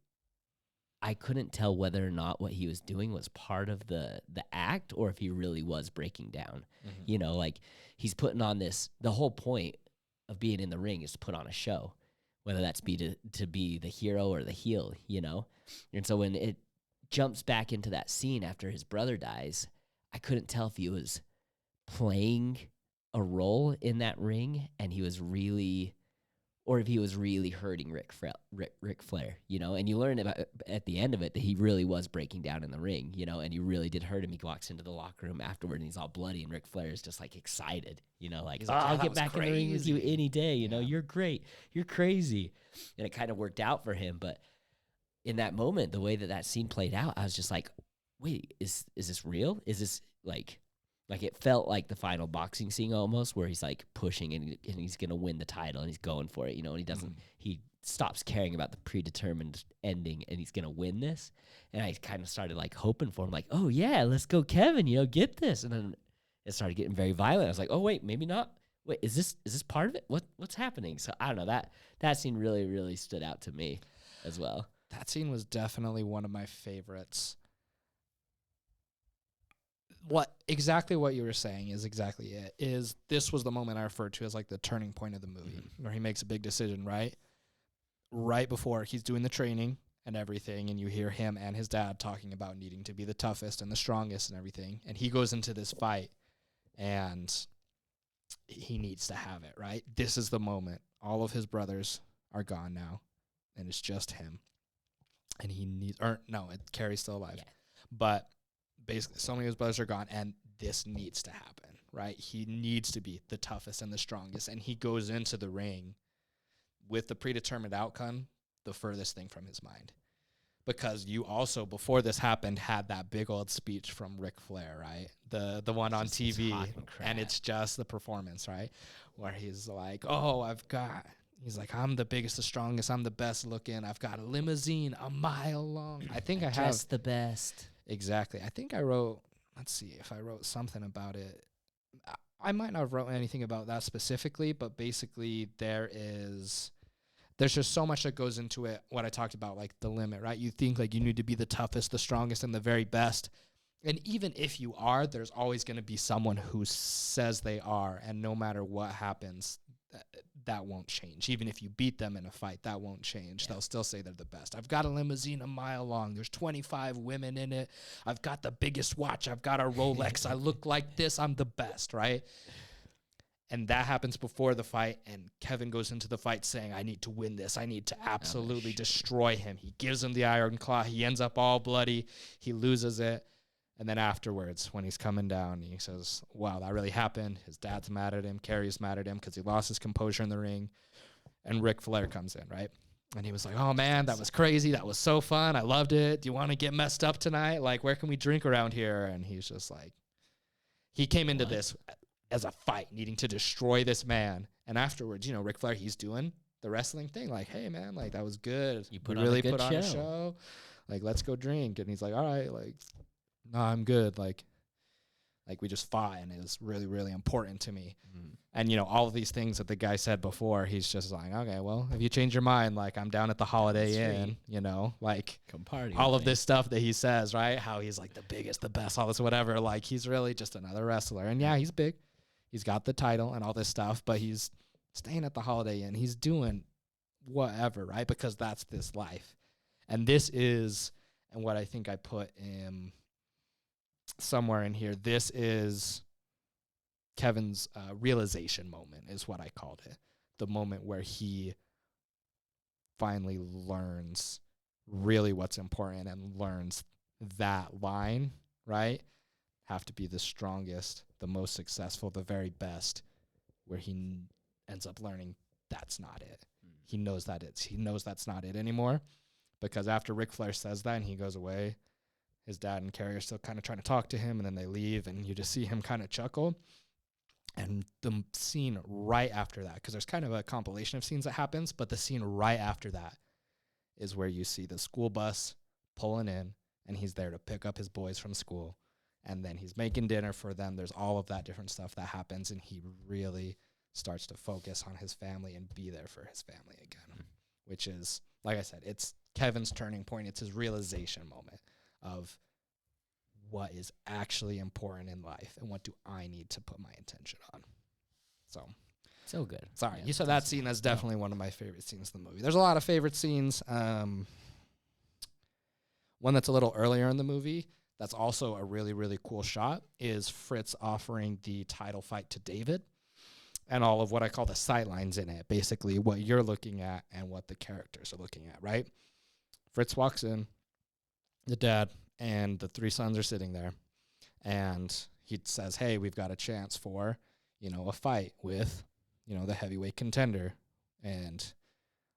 I couldn't tell whether or not what he was doing was part of the act or if he really was breaking down. Like, he's putting on this, the whole point of being in the ring is to put on a show, whether that's to be the hero or the heel, And so when it jumps back into that scene after his brother dies, I couldn't tell if he was playing a role in that ring and he was really, or if he was really hurting Ric Flair, and you learn about at the end of it that he really was breaking down in the ring, and you really did hurt him. He walks into the locker room afterward and he's all bloody, and Ric Flair is just like excited, like, I'll get back in the ring with you any day, you're great, you're crazy. And it kind of worked out for him. But in that moment, the way that scene played out, I was just like, wait, is this real? Is this like it felt like the final boxing scene almost, where he's like pushing and he's going to win the title and he's going for it, and he doesn't, he stops caring about the predetermined ending and he's going to win this. And I kind of started like hoping for him, like, oh yeah, let's go Kevin, get this. And then it started getting very violent. I was like, oh wait, maybe not. Wait, is this part of it? What's happening? So I don't know, that scene really, really stood out to me as well. That scene was definitely one of my favorites. exactly what you were saying is exactly it. Is this was the moment I referred to as like the turning point of the movie, where he makes a big decision, right before he's doing the training and everything, and you hear him and his dad talking about needing to be the toughest and the strongest and everything, and he goes into this fight and he needs to have it, right? This is the moment. All of his brothers are gone now, and it's just him. And he needs, or no, Carrie's still alive. Yeah. But basically, so many of his brothers are gone, and this needs to happen, right? He needs to be the toughest and the strongest, and he goes into the ring with the predetermined outcome, the furthest thing from his mind. Because you also, before this happened, had that big old speech from Ric Flair, right? The one on TV, and it's just the performance, right? Where he's like, he's like, I'm the biggest, the strongest, I'm the best looking, I've got a limousine a mile long. I think I have. Just the best. Exactly. I think I wrote, let's see if I wrote something about it. I might not have wrote anything about that specifically, but basically there's just so much that goes into it, what I talked about, like the limit, right? You think like you need to be the toughest, the strongest, and the very best. And even if you are, there's always going to be someone who says they are, and no matter what happens, that won't change. Even if you beat them in a fight, that won't change. Yeah. They'll still say they're the best. I've got a limousine a mile long. There's 25 women in it. I've got the biggest watch. I've got a Rolex. I look like this. I'm the best, right? And that happens before the fight, and Kevin goes into the fight saying, I need to win this. I need to absolutely destroy him. He gives him the iron claw. He ends up all bloody. He loses it. And then afterwards, when he's coming down, he says, wow, that really happened. His dad's mad at him. Carrie's mad at him because he lost his composure in the ring. And Ric Flair comes in, right? And he was like, oh, man, that was crazy. That was so fun. I loved it. Do you want to get messed up tonight? Like, where can we drink around here? And he's just like, he came into this as a fight, needing to destroy this man. And afterwards, Ric Flair, he's doing the wrestling thing. Like, hey, man, like, that was good. You really put on a show. Like, let's go drink. And he's like, all right, like, no, I'm good. Like we just fought, and it was really, really important to me. And, all of these things that the guy said before, he's just like, okay, well, if you change your mind, like, I'm down at the Holiday Inn, like, come party. All of this stuff that he says, right? How he's like the biggest, the best, all this, whatever. Like, he's really just another wrestler. And yeah, he's big. He's got the title and all this stuff, but he's staying at the Holiday Inn. He's doing whatever, right? Because that's this life. And this is, and what I think I put in somewhere in here, this is Kevin's realization moment, is what I called it. The moment where he finally learns really what's important and learns that line, right? Have to be the strongest, the most successful, the very best, where he ends up learning that's not it. He knows that's not it anymore, because after Ric Flair says that and he goes away, his dad and Carrie are still kind of trying to talk to him, and then they leave, and you just see him kind of chuckle. And the scene right after that, because there's kind of a compilation of scenes that happens, but the scene right after that is where you see the school bus pulling in, and he's there to pick up his boys from school, and then he's making dinner for them. There's all of that different stuff that happens, and he really starts to focus on his family and be there for his family again, which is, like I said, it's Kevin's turning point. It's his realization moment of what is actually important in life and what do I need to put my attention on. So good. Sorry, you said that scene. That's definitely one of my favorite scenes in the movie. There's a lot of favorite scenes. One that's a little earlier in the movie that's also a really, really cool shot is Fritz offering the title fight to David and all of what I call the sightlines in it, basically what you're looking at and what the characters are looking at, right? Fritz walks in, the dad and the three sons are sitting there, and he says, hey, we've got a chance for, a fight with, the heavyweight contender, and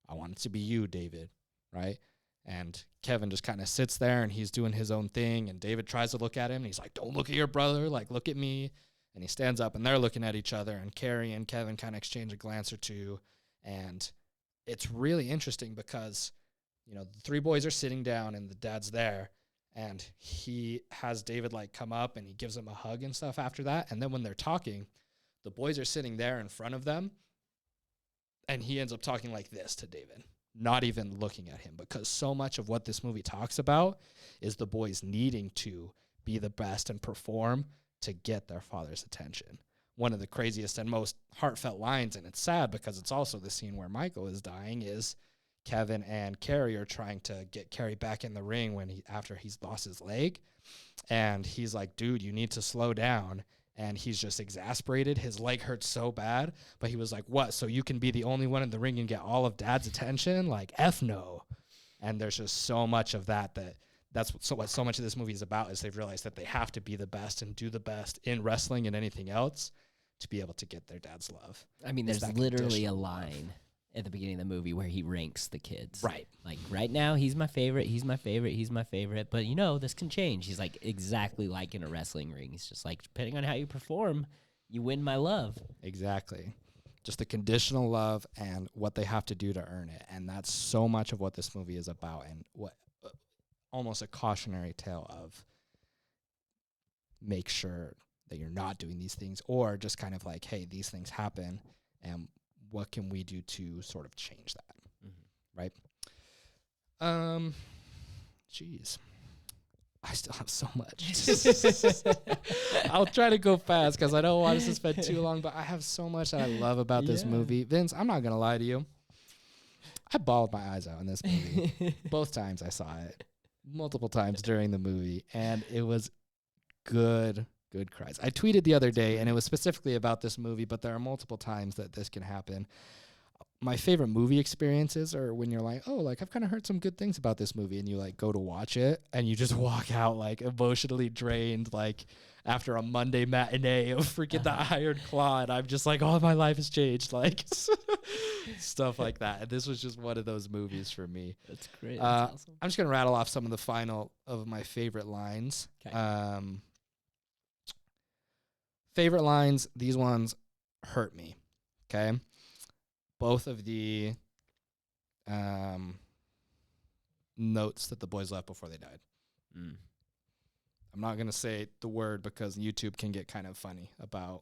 I want it to be you, David, right? And Kevin just kind of sits there, and he's doing his own thing, and David tries to look at him, and he's like, don't look at your brother, like, look at me. And he stands up, and they're looking at each other, and Carrie and Kevin kind of exchange a glance or two, and it's really interesting because the three boys are sitting down and the dad's there, and he has David like come up and he gives him a hug and stuff after that. And then when they're talking, the boys are sitting there in front of them, and he ends up talking like this to David, not even looking at him, because so much of what this movie talks about is the boys needing to be the best and perform to get their father's attention. One of the craziest and most heartfelt lines, and it's sad because it's also the scene where Michael is dying, is Kevin and Carrie are trying to get Carrie back in the ring after he's lost his leg. And he's like, dude, you need to slow down. And he's just exasperated. His leg hurts so bad. But he was like, what? So you can be the only one in the ring and get all of Dad's attention? Like, F no. And there's just so much of that's what so much of this movie is about, is they've realized that they have to be the best and do the best in wrestling and anything else to be able to get their dad's love. I mean, there's literally a line at the beginning of the movie where he ranks the kids. Right. Like, right now, he's my favorite, he's my favorite, he's my favorite. But, you know, this can change. He's, like, exactly like in a wrestling ring. He's just like, depending on how you perform, you win my love. Exactly. Just the conditional love and what they have to do to earn it. And that's so much of what this movie is about, and what almost a cautionary tale of make sure that you're not doing these things, or just kind of like, hey, these things happen, and what can we do to sort of change that, right? Jeez. I still have so much. I'll try to go fast because I don't want us to spend too long, but I have so much that I love about this movie. Vince, I'm not going to lie to you. I bawled my eyes out in this movie. Both times I saw it. Multiple times during the movie. And it was good cries. I tweeted the other day, and it was specifically about this movie, but there are multiple times that this can happen. My favorite movie experiences are when you're like, oh, like I've kind of heard some good things about this movie, and you like go to watch it and you just walk out like emotionally drained, like after a Monday matinee of freaking The Iron Claw, and I'm just like, oh, my life has changed, like stuff like that. And this was just one of those movies for me. That's great. That's awesome. I'm just gonna rattle off some of the final of my favorite lines. Okay. Favorite lines, these ones hurt me. Okay. Both of the notes that the boys left before they died. I'm not going to say the word because YouTube can get kind of funny about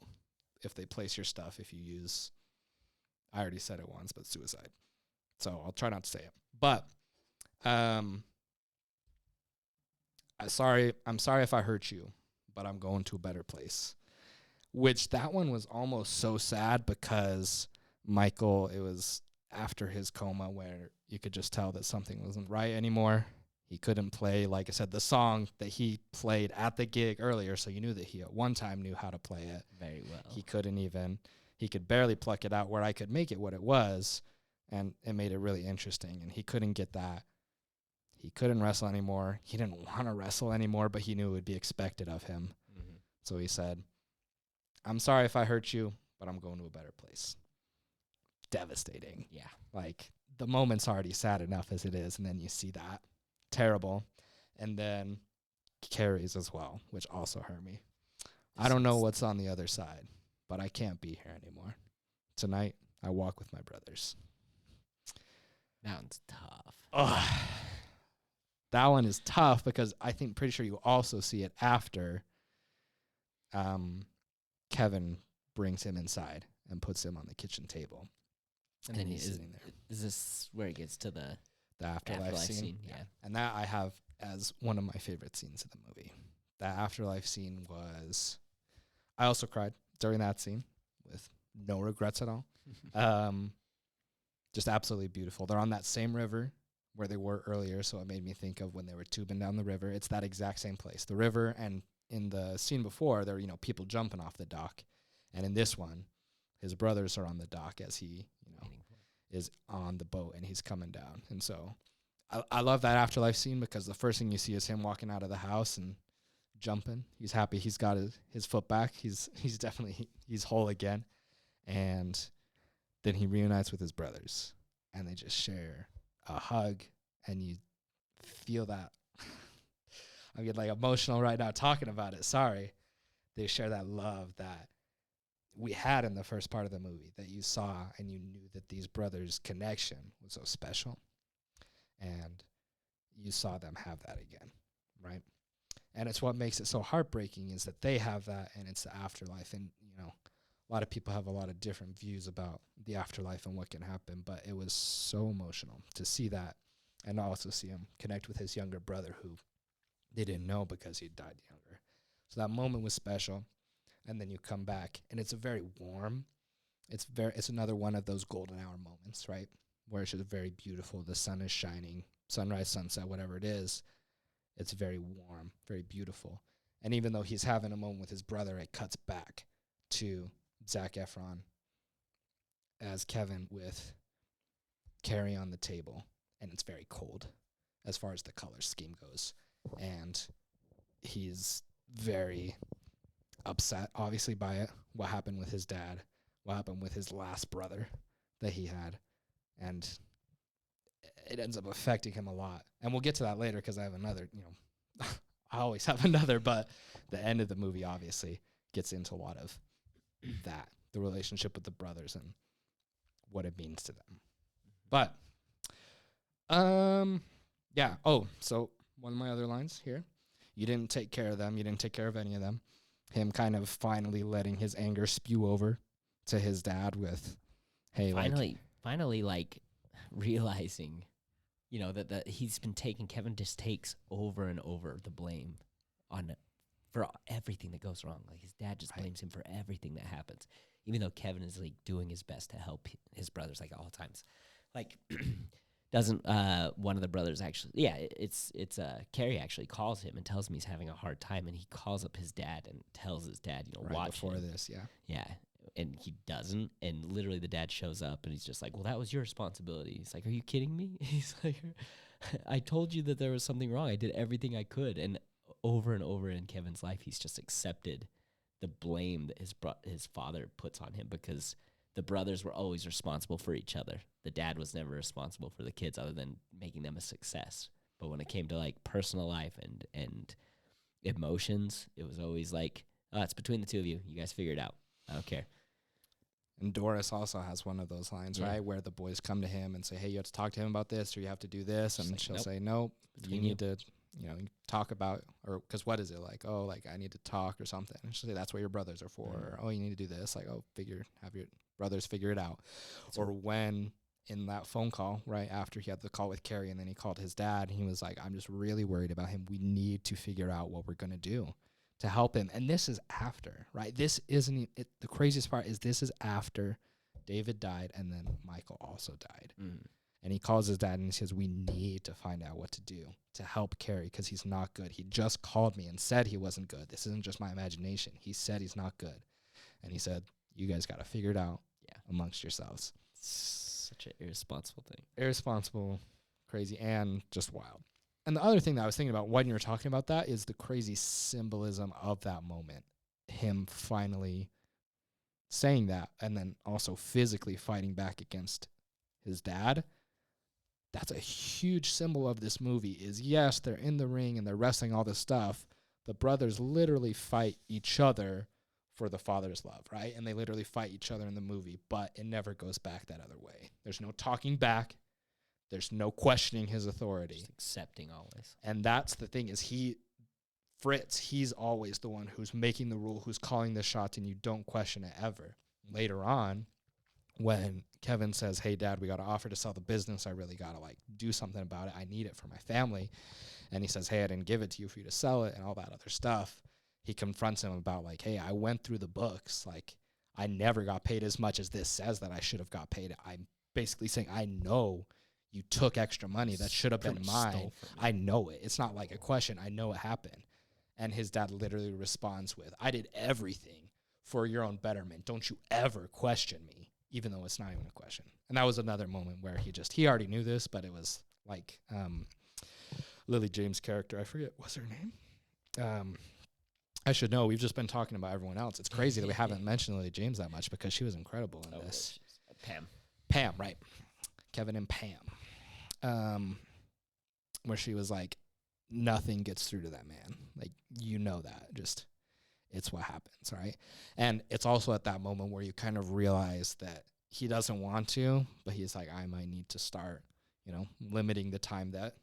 if they place your stuff if you use, I already said it once, but suicide. So I'll try not to say it. But I'm sorry if I hurt you, but I'm going to a better place. Which that one was almost so sad because Michael, it was after his coma where you could just tell that something wasn't right anymore. He couldn't play, like I said, the song that he played at the gig earlier, so you knew that he at one time knew how to play it. Very well. He could barely pluck it out where I could make it what it was, and it made it really interesting, and he couldn't get that. He couldn't wrestle anymore. He didn't want to wrestle anymore, but he knew it would be expected of him. Mm-hmm. So he said, I'm sorry if I hurt you, but I'm going to a better place. Devastating. Yeah. Like, the moment's already sad enough as it is, and then you see that. Terrible. And then Carrie's as well, which also hurt me. I don't know what's on the other side, but I can't be here anymore. Tonight, I walk with my brothers. That one's tough. Ugh. That one is tough because I think pretty sure you also see it after Kevin brings him inside and puts him on the kitchen table. And then he's sitting there. Is this where it gets to the afterlife scene? Yeah. And that I have as one of my favorite scenes of the movie. That afterlife scene was... I also cried during that scene with no regrets at all. Just absolutely beautiful. They're on that same river where they were earlier, so it made me think of when they were tubing down the river. It's that exact same place. The river, and in the scene before, there were, people jumping off the dock. And in this one, his brothers are on the dock as he, is on the boat and he's coming down. And so I love that afterlife scene because the first thing you see is him walking out of the house and jumping. He's happy he's got his foot back. He's definitely, he's whole again. And then he reunites with his brothers and they just share a hug, and you feel that. I get like emotional right now talking about it. Sorry. They share that love that we had in the first part of the movie that you saw, and you knew that these brothers' connection was so special, and you saw them have that again, right? And it's what makes it so heartbreaking is that they have that, and it's the afterlife. And, a lot of people have a lot of different views about the afterlife and what can happen, but it was so emotional to see that and also see him connect with his younger brother who They didn't know because he died younger. So that moment was special. And then you come back, and it's a very warm. It's another one of those golden hour moments, right? Where it's just very beautiful. The sun is shining, sunrise, sunset, whatever it is. It's very warm, very beautiful. And even though he's having a moment with his brother, it cuts back to Zac Efron as Kevin with Carrie on the table, and it's very cold as far as the color scheme goes. And he's very upset, obviously, by it. What happened with his dad, what happened with his last brother that he had. And it ends up affecting him a lot. And we'll get to that later because I have another, I always have another, but the end of the movie obviously gets into a lot of that, the relationship with the brothers and what it means to them. But, yeah. Oh, so one of my other lines here. You didn't take care of them. You didn't take care of any of them. Him kind of finally letting his anger spew over to his dad with, hey, finally, like realizing, that he's been taking, Kevin just takes over and over the blame for everything that goes wrong. Like his dad just blames him for everything that happens, even though Kevin is like doing his best to help his brothers like at all times. Like doesn't one of the brothers actually, it's Carrie actually calls him and tells him he's having a hard time, and he calls up his dad and tells his dad, watch before him. this, Yeah. And he doesn't, and literally the dad shows up and he's just like, well, that was your responsibility. He's like, are you kidding me? He's like, I told you that there was something wrong. I did everything I could. And over in Kevin's life, he's just accepted the blame that his father puts on him, because the brothers were always responsible for each other. The dad was never responsible for the kids other than making them a success. But when it came to like personal life and emotions, it was always like, oh, it's between the two of you. You guys figure it out. I don't care. And Doris also has one of those lines, right, where the boys come to him and say, hey, you have to talk to him about this, or you have to do this. And she'll say, nope, you need to, talk about, or because what is it like? Oh, like I need to talk or something. And she'll say, that's what your brothers are for. Or, oh, you need to do this. Like, oh, have your brothers figure it out. Or when in that phone call, right, after he had the call with Carrie and then he called his dad, he was like, I'm just really worried about him. We need to figure out what we're going to do to help him. And this is after, right? This isn't it. The craziest part is this is after David died and then Michael also died. And he calls his dad and he says, we need to find out what to do to help Carrie because he's not good. He just called me and said he wasn't good. This isn't just my imagination. He said he's not good. And he said, you guys got to figure it out amongst yourselves. Such an irresponsible thing. Irresponsible, crazy, and just wild. And the other thing that I was thinking about when you were talking about that is the crazy symbolism of that moment. Him finally saying that and then also physically fighting back against his dad. That's a huge symbol of this movie is, yes, they're in the ring and they're wrestling all this stuff. The brothers literally fight each other for the father's love, right? And they literally fight each other in the movie, but it never goes back that other way. There's no talking back. There's no questioning his authority. Just accepting always. And that's the thing is Fritz, he's always the one who's making the rule, who's calling the shots, and you don't question it ever. Later on, when Kevin says, hey, Dad, we got to offer to sell the business. I really got to do something about it. I need it for my family. And he says, hey, I didn't give it to you for you to sell it and all that other stuff. He confronts him about hey, I went through the books. I never got paid as much as this says that I should have got paid. I'm basically saying, I know you took extra money that should have been mine. I know it. It's not like a question. I know it happened. And his dad literally responds with, I did everything for your own betterment. Don't you ever question me, even though it's not even a question. And that was another moment where he already knew this, but it was like Lily James' character. I forget, what's her name? I should know. We've just been talking about everyone else. It's crazy that we haven't mentioned Lily James that much because she was incredible in this. Pam, right. Kevin and Pam. Where she was like, nothing gets through to that man. That. Just, it's what happens, right? And it's also at that moment where you kind of realize that he doesn't want to, but he's like, I might need to start, limiting the time that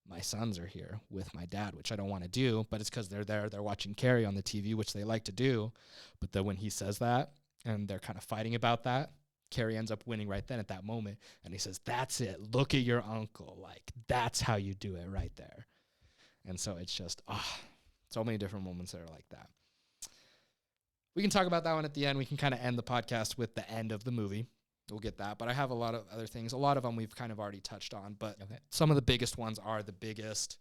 my sons are here with my dad, which I don't want to do, but it's because they're there, they're watching Carrie on the TV, which they like to do. But then when he says that and they're kind of fighting about that, Carrie ends up winning right then at that moment. And he says, that's it. Look at your uncle. That's how you do it right there. And so it's just, so many different moments that are like that. We can talk about that one at the end. We can kind of end the podcast with the end of the movie. We'll get that. But I have a lot of other things. A lot of them we've kind of already touched on. But some of the biggest ones are the biggest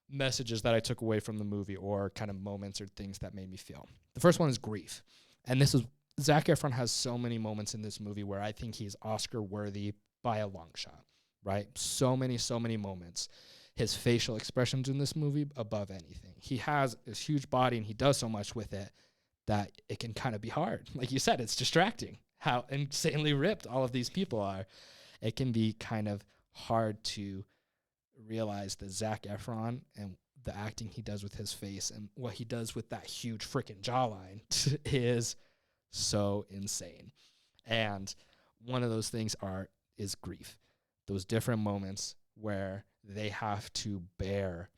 messages that I took away from the movie, or kind of moments or things that made me feel. The first one is grief. And this is, Zac Efron has so many moments in this movie where I think he's Oscar worthy by a long shot, right? So many moments. His facial expressions in this movie above anything. He has this huge body and he does so much with it that it can kind of be hard. Like you said, it's distracting how insanely ripped all of these people are. It can be kind of hard to realize that Zac Efron and the acting he does with his face and what he does with that huge freaking jawline is so insane. And one of those things is grief. Those different moments where they have to bear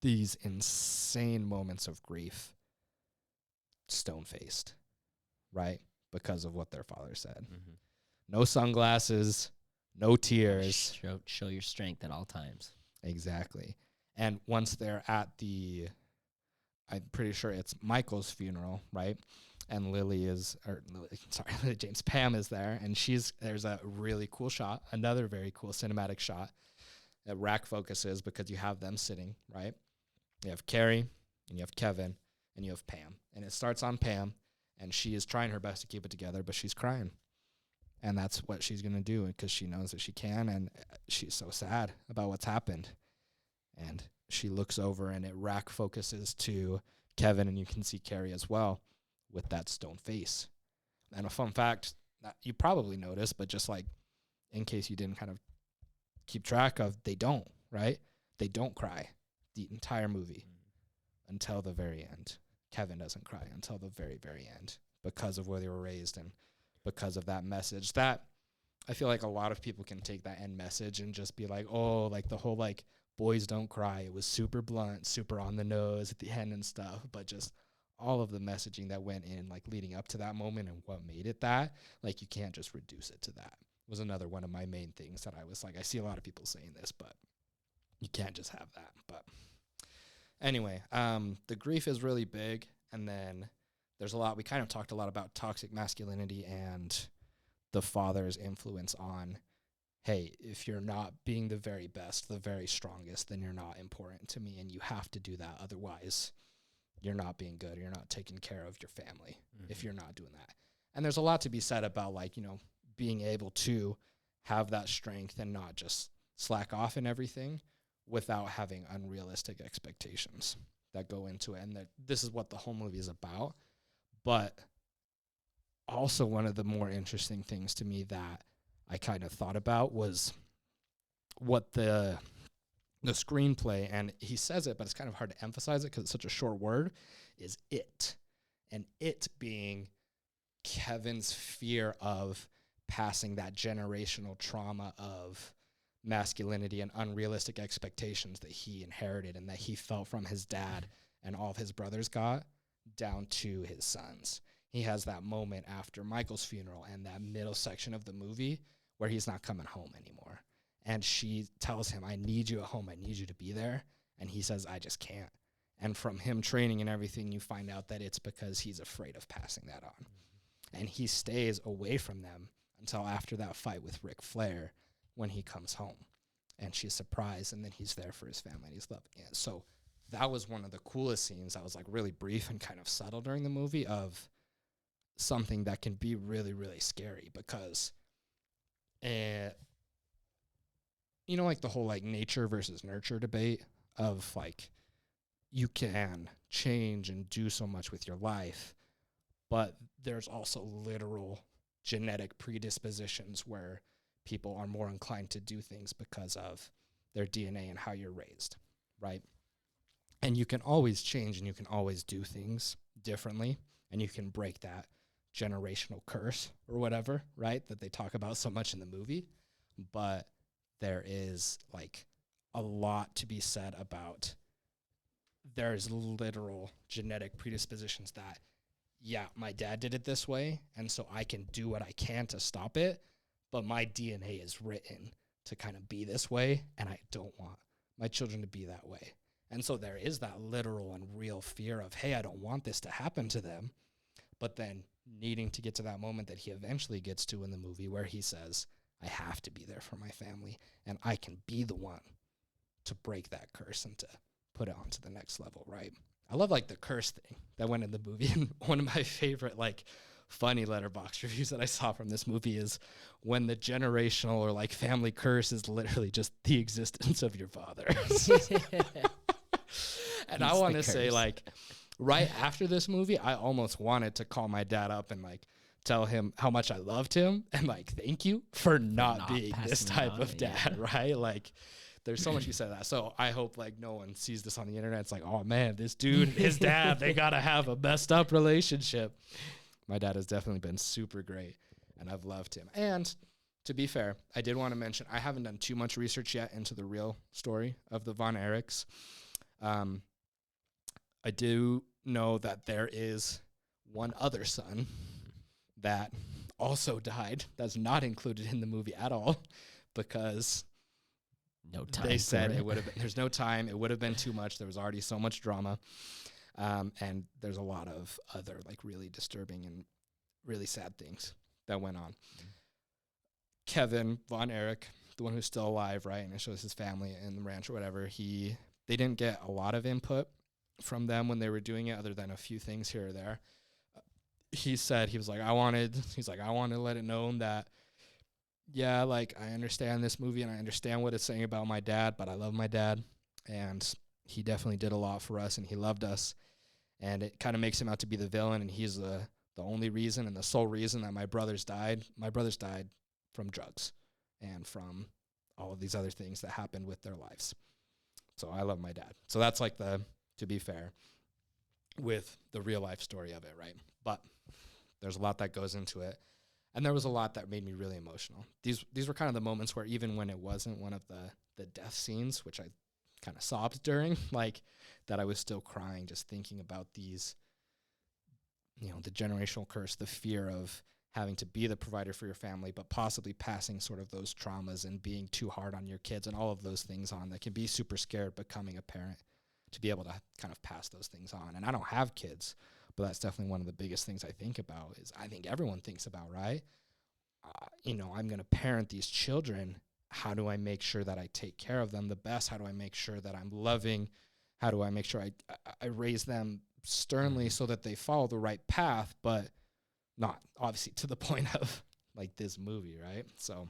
these insane moments of grief, stone-faced, right? Because of what their father said. Mm-hmm. No sunglasses, no tears. Show your strength at all times. Exactly. And once they're at I'm pretty sure it's Michael's funeral, right? And Pam is there, and there's a really cool shot, another very cool cinematic shot that rack focuses because you have them sitting, right? You have Carrie, and you have Kevin, and you have Pam. And it starts on Pam, and she is trying her best to keep it together, but she's crying. And that's what she's going to do because she knows that she can, and she's so sad about what's happened. And she looks over, and it rack focuses to Kevin, and you can see Carrie as well with that stone face. And a fun fact that you probably noticed, but just like in case you didn't kind of keep track of, they don't, right? They don't cry the entire movie until the very end. Kevin doesn't cry until the very, very end because of where they were raised and because of that message. That I feel like a lot of people can take that end message and just be like, oh, like the whole like boys don't cry. It was super blunt, super on the nose at the end and stuff, but just all of the messaging that went in, like leading up to that moment and what made it that, like you can't just reduce it to that. Was another one of my main things that I was like, I see a lot of people saying this, but you can't just have that. But anyway, the grief is really big. And then there's a lot, we kind of talked a lot about toxic masculinity and the father's influence on, hey, if you're not being the very best, the very strongest, then you're not important to me, and you have to do that. Otherwise, you're not being good. You're not taking care of your family if you're not doing that. And there's a lot to be said about, like, you know, being able to have that strength and not just slack off in everything without having unrealistic expectations that go into it. And that this is what the whole movie is about. But also one of the more interesting things to me that I kind of thought about was what the screenplay, and he says it, but it's kind of hard to emphasize it because it's such a short word, is it. And it being Kevin's fear of passing that generational trauma of masculinity and unrealistic expectations that he inherited and that he felt from his dad and all of his brothers got down to his sons. He has that moment after Michael's funeral and that middle section of the movie where he's not coming home anymore. And she tells him, I need you at home. I need you to be there. And he says, I just can't. And from him training and everything, you find out that it's because he's afraid of passing that on. And he stays away from them until after that fight with Ric Flair when he comes home. And she's surprised, and then he's there for his family, and he's loving it. So that was one of the coolest scenes that was like really brief and kind of subtle during the movie of something that can be really, really scary because you know, like the whole like nature versus nurture debate of like you can change and do so much with your life, but there's also literal genetic predispositions where people are more inclined to do things because of their DNA and how you're raised, right? And you can always change and you can always do things differently, and you can break that generational curse or whatever, right, that they talk about so much in the movie. But there is like a lot to be said about there's literal genetic predispositions that, yeah, my dad did it this way, and so I can do what I can to stop it, but my DNA is written to kind of be this way, and I don't want my children to be that way. And so there is that literal and real fear of, hey, I don't want this to happen to them. But then needing to get to that moment that he eventually gets to in the movie where he says, I have to be there for my family, and I can be the one to break that curse and to put it on to the next level, right? I love, like, the curse thing that went in the movie. And one of my favorite, like, funny Letterboxd reviews that I saw from this movie is when the generational or, like, family curse is literally just the existence of your father. And I want to say, like, right after this movie, I almost wanted to call my dad up and, like, tell him how much I loved him and, like, thank you for not being this type of dad, right? Like, there's so much you said that. So I hope, like, no one sees this on the internet. It's like, oh, man, this dude and his dad, they got to have a messed up relationship. My dad has definitely been super great, and I've loved him. And to be fair, I did want to mention, I haven't done too much research yet into the real story of the Von Erichs. I do know that there is one other son that also died that's not included in the movie at all because no time. They said it would have been, there's no time. It would have been too much. There was already so much drama. And there's a lot of other, like, really disturbing and really sad things that went on. Kevin Von Erich, the one who's still alive, right, and it shows his family in the ranch or whatever, they didn't get a lot of input from them when they were doing it other than a few things here or there. He said, I wanted to let it known that, yeah, like, I understand this movie and I understand what it's saying about my dad, but I love my dad, and he definitely did a lot for us, and he loved us, and it kind of makes him out to be the villain, and he's the only reason and the sole reason that my brothers died. My brothers died from drugs and from all of these other things that happened with their lives. So I love my dad. So that's, like, to be fair, with the real life story of it, right? But there's a lot that goes into it. And there was a lot that made me really emotional. These were kind of the moments where even when it wasn't one of the death scenes, which I kind of sobbed during, like, that I was still crying just thinking about these, the generational curse, the fear of having to be the provider for your family, but possibly passing sort of those traumas and being too hard on your kids and all of those things on that can be super scared becoming a parent, to be able to kind of pass those things on. And I don't have kids, but that's definitely one of the biggest things I think about, is I think everyone thinks about, right? I'm going to parent these children. How do I make sure that I take care of them the best? How do I make sure that I'm loving? How do I make sure I raise them sternly so that they follow the right path, but not obviously to the point of, like, this movie, right? So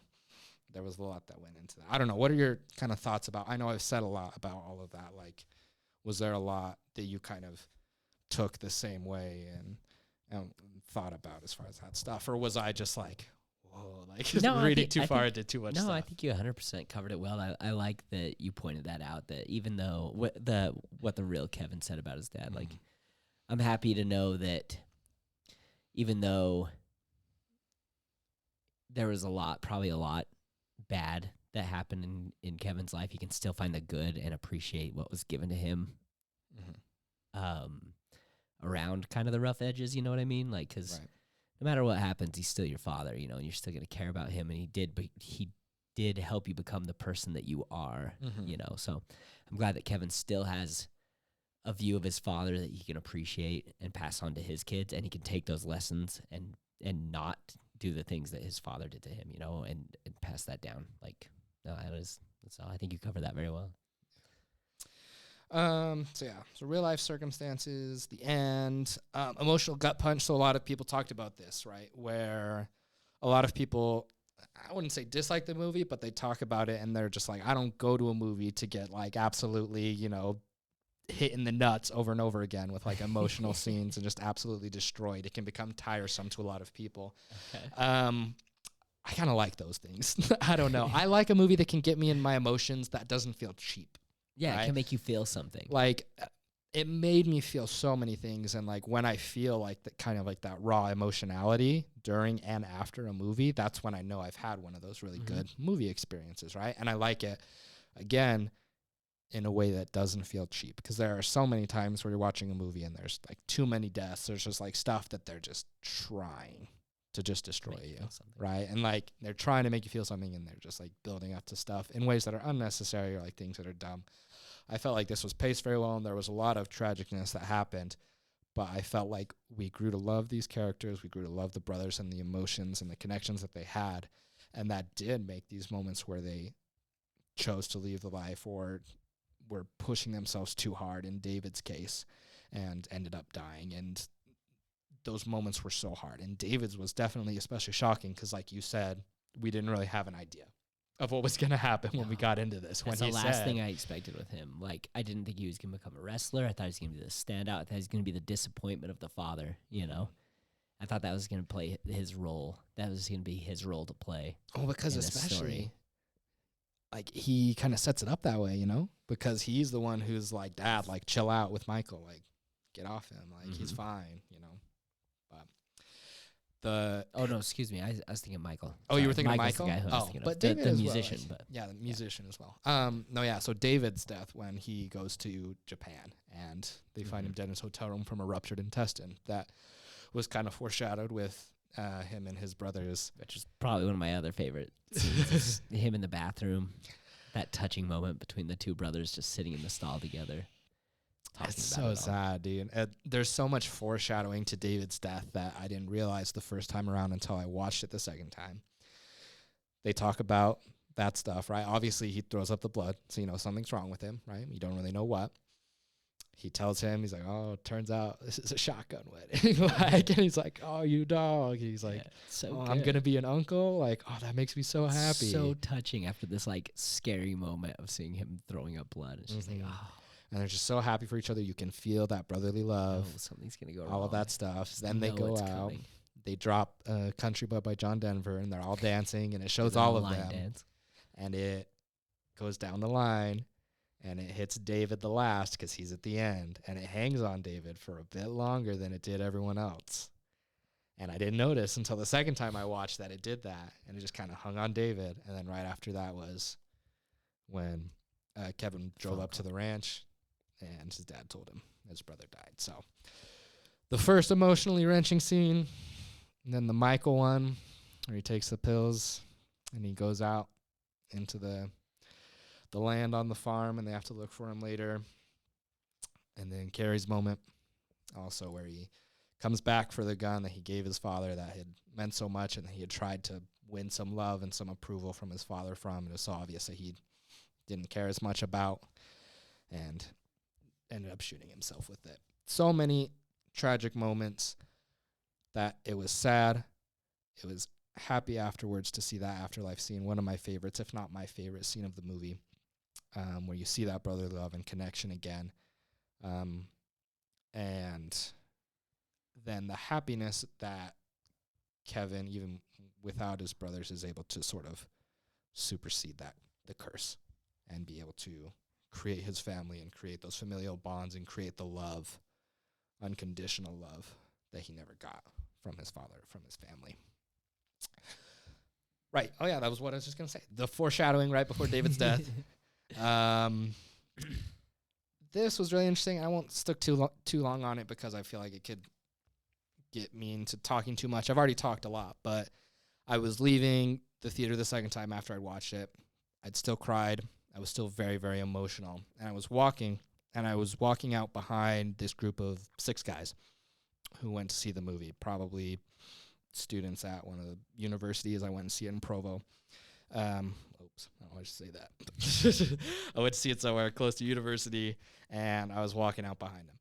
there was a lot that went into that. I don't know. What are your kind of thoughts about, I know I've said a lot about all of that. Like, was there a lot that you kind of took the same way and thought about as far as that stuff? Or was I just like, whoa, like, reading too far into too much stuff? No, I think you 100% covered it well. I like that you pointed that out, that even though what the real Kevin said about his dad, like, I'm happy to know that even though there was probably a lot bad that happened in Kevin's life, he can still find the good and appreciate what was given to him around kind of the rough edges, you know what I mean? Like, because no matter what happens, he's still your father, and you're still going to care about him, and he did help you become the person that you are, So I'm glad that Kevin still has a view of his father that he can appreciate and pass on to his kids, and he can take those lessons and not do the things that his father did to him, and pass that down. Like, no, that's all. I think you covered that very well. So real life circumstances, the end, emotional gut punch. So a lot of people talked about this, right? Where a lot of people, I wouldn't say dislike the movie, but they talk about it and they're just like, I don't go to a movie to get, like, absolutely, hit in the nuts over and over again with, like, emotional scenes and just absolutely destroyed. It can become tiresome to a lot of people. Okay. I kind of like those things. I don't know. I like a movie that can get me in my emotions that doesn't feel cheap. Yeah, right? It can make you feel something. Like, it made me feel so many things, and, like, when I feel like that kind of like that raw emotionality during and after a movie, that's when I know I've had one of those really good movie experiences, right? And I like it, again, in a way that doesn't feel cheap, because there are so many times where you're watching a movie and there's, like, too many deaths. There's just, like, stuff that they're just trying to just destroy Make you you, feel something. right? And like they're trying to make you feel something, and they're just like building up to stuff in ways that are unnecessary or like things that are dumb. I felt like this was paced very well, and there was a lot of tragicness that happened, but I felt like we grew to love these characters. We grew to love the brothers and the emotions and the connections that they had, and that did make these moments where they chose to leave the life or were pushing themselves too hard in David's case and ended up dying. And those moments were so hard. And David's was definitely especially shocking because, like you said, we didn't really have an idea of what was going to happen when we got into this. That's when the he last said, thing I expected with him. Like, I didn't think he was going to become a wrestler. I thought he was going to be the standout. I thought he was going to be the disappointment of the father, you know? I thought that was going to play his role. That was going to be his role to play. oh, because in this especially, story. like, he kind of sets it up that way, you know? Because he's the one who's like, Dad, like, chill out with Michael. Like, get off him. Like, he's fine, you know? Oh, no, excuse me. I was thinking Michael. Oh, you were Sorry, thinking Michael's Michael? The guy who I was thinking but of. David the as musician. well. But Yeah, the musician as well. No, yeah. So David's death when he goes to Japan and they find him dead in his hotel room from a ruptured intestine. That was kind of foreshadowed with him and his brothers. which is probably one of my other favorite scenes. is him in the bathroom. That touching moment between the two brothers just sitting in the stall together. It's talking about so it all. sad, dude. There's so much foreshadowing to David's death that I didn't realize the first time around until I watched it the second time. They talk about that stuff, right? Obviously, he throws up the blood, so you know something's wrong with him, right? You don't really know what. He tells him, he's like, oh, turns out this is a shotgun wedding. Like, and he's like, oh, you dog. He's like, Yeah, so oh, I'm good. going to be an uncle. Like, oh, that makes me so happy. So touching after this like scary moment of seeing him throwing up blood. It's just like, Mhm. oh, And they're just so happy for each other. You can feel that brotherly love, no, something's gonna go wrong. all of that stuff. Just Then they know go it's out. coming. They drop Country Boy by John Denver, and they're all dancing, and it shows The all of line them. dance. And it goes down the line, and it hits David the last because he's at the end, and it hangs on David for a bit longer than it did everyone else. And I didn't notice until the second time I watched that it did that, and it just kind of hung on David. And then right after that was when Kevin drove up to the ranch, and his dad told him his brother died. So the first emotionally wrenching scene, and then the Michael one where he takes the pills and he goes out into the land on the farm, and they have to look for him later. And then Carrie's moment, also where he comes back for the gun that he gave his father that had meant so much, and he had tried to win some love and some approval from his father from. And it was so obvious that he didn't care as much about, and ended up shooting himself with it. So many tragic moments that it was sad. It was happy afterwards to see that afterlife scene. One of my favorites, if not my favorite scene of the movie, where you see that brotherly love and connection again. And then the happiness that Kevin, even without his brothers, is able to sort of supersede the curse and be able to create his family and create those familial bonds and create the love, unconditional love that he never got from his father, from his family. Right. Oh, yeah, that was what I was just going to say. The foreshadowing right before David's death. This was really interesting. I won't stick too long on it because I feel like it could get me into talking too much. I've already talked a lot, but I was leaving the theater the second time after I'd watched it. I'd still cried. I was still very, very emotional. And I was walking out behind this group of 6 guys who went to see the movie, probably students at one of the universities. I went and see it in Provo. Oops, I don't want to say that. I went to see it somewhere close to university, and I was walking out behind them.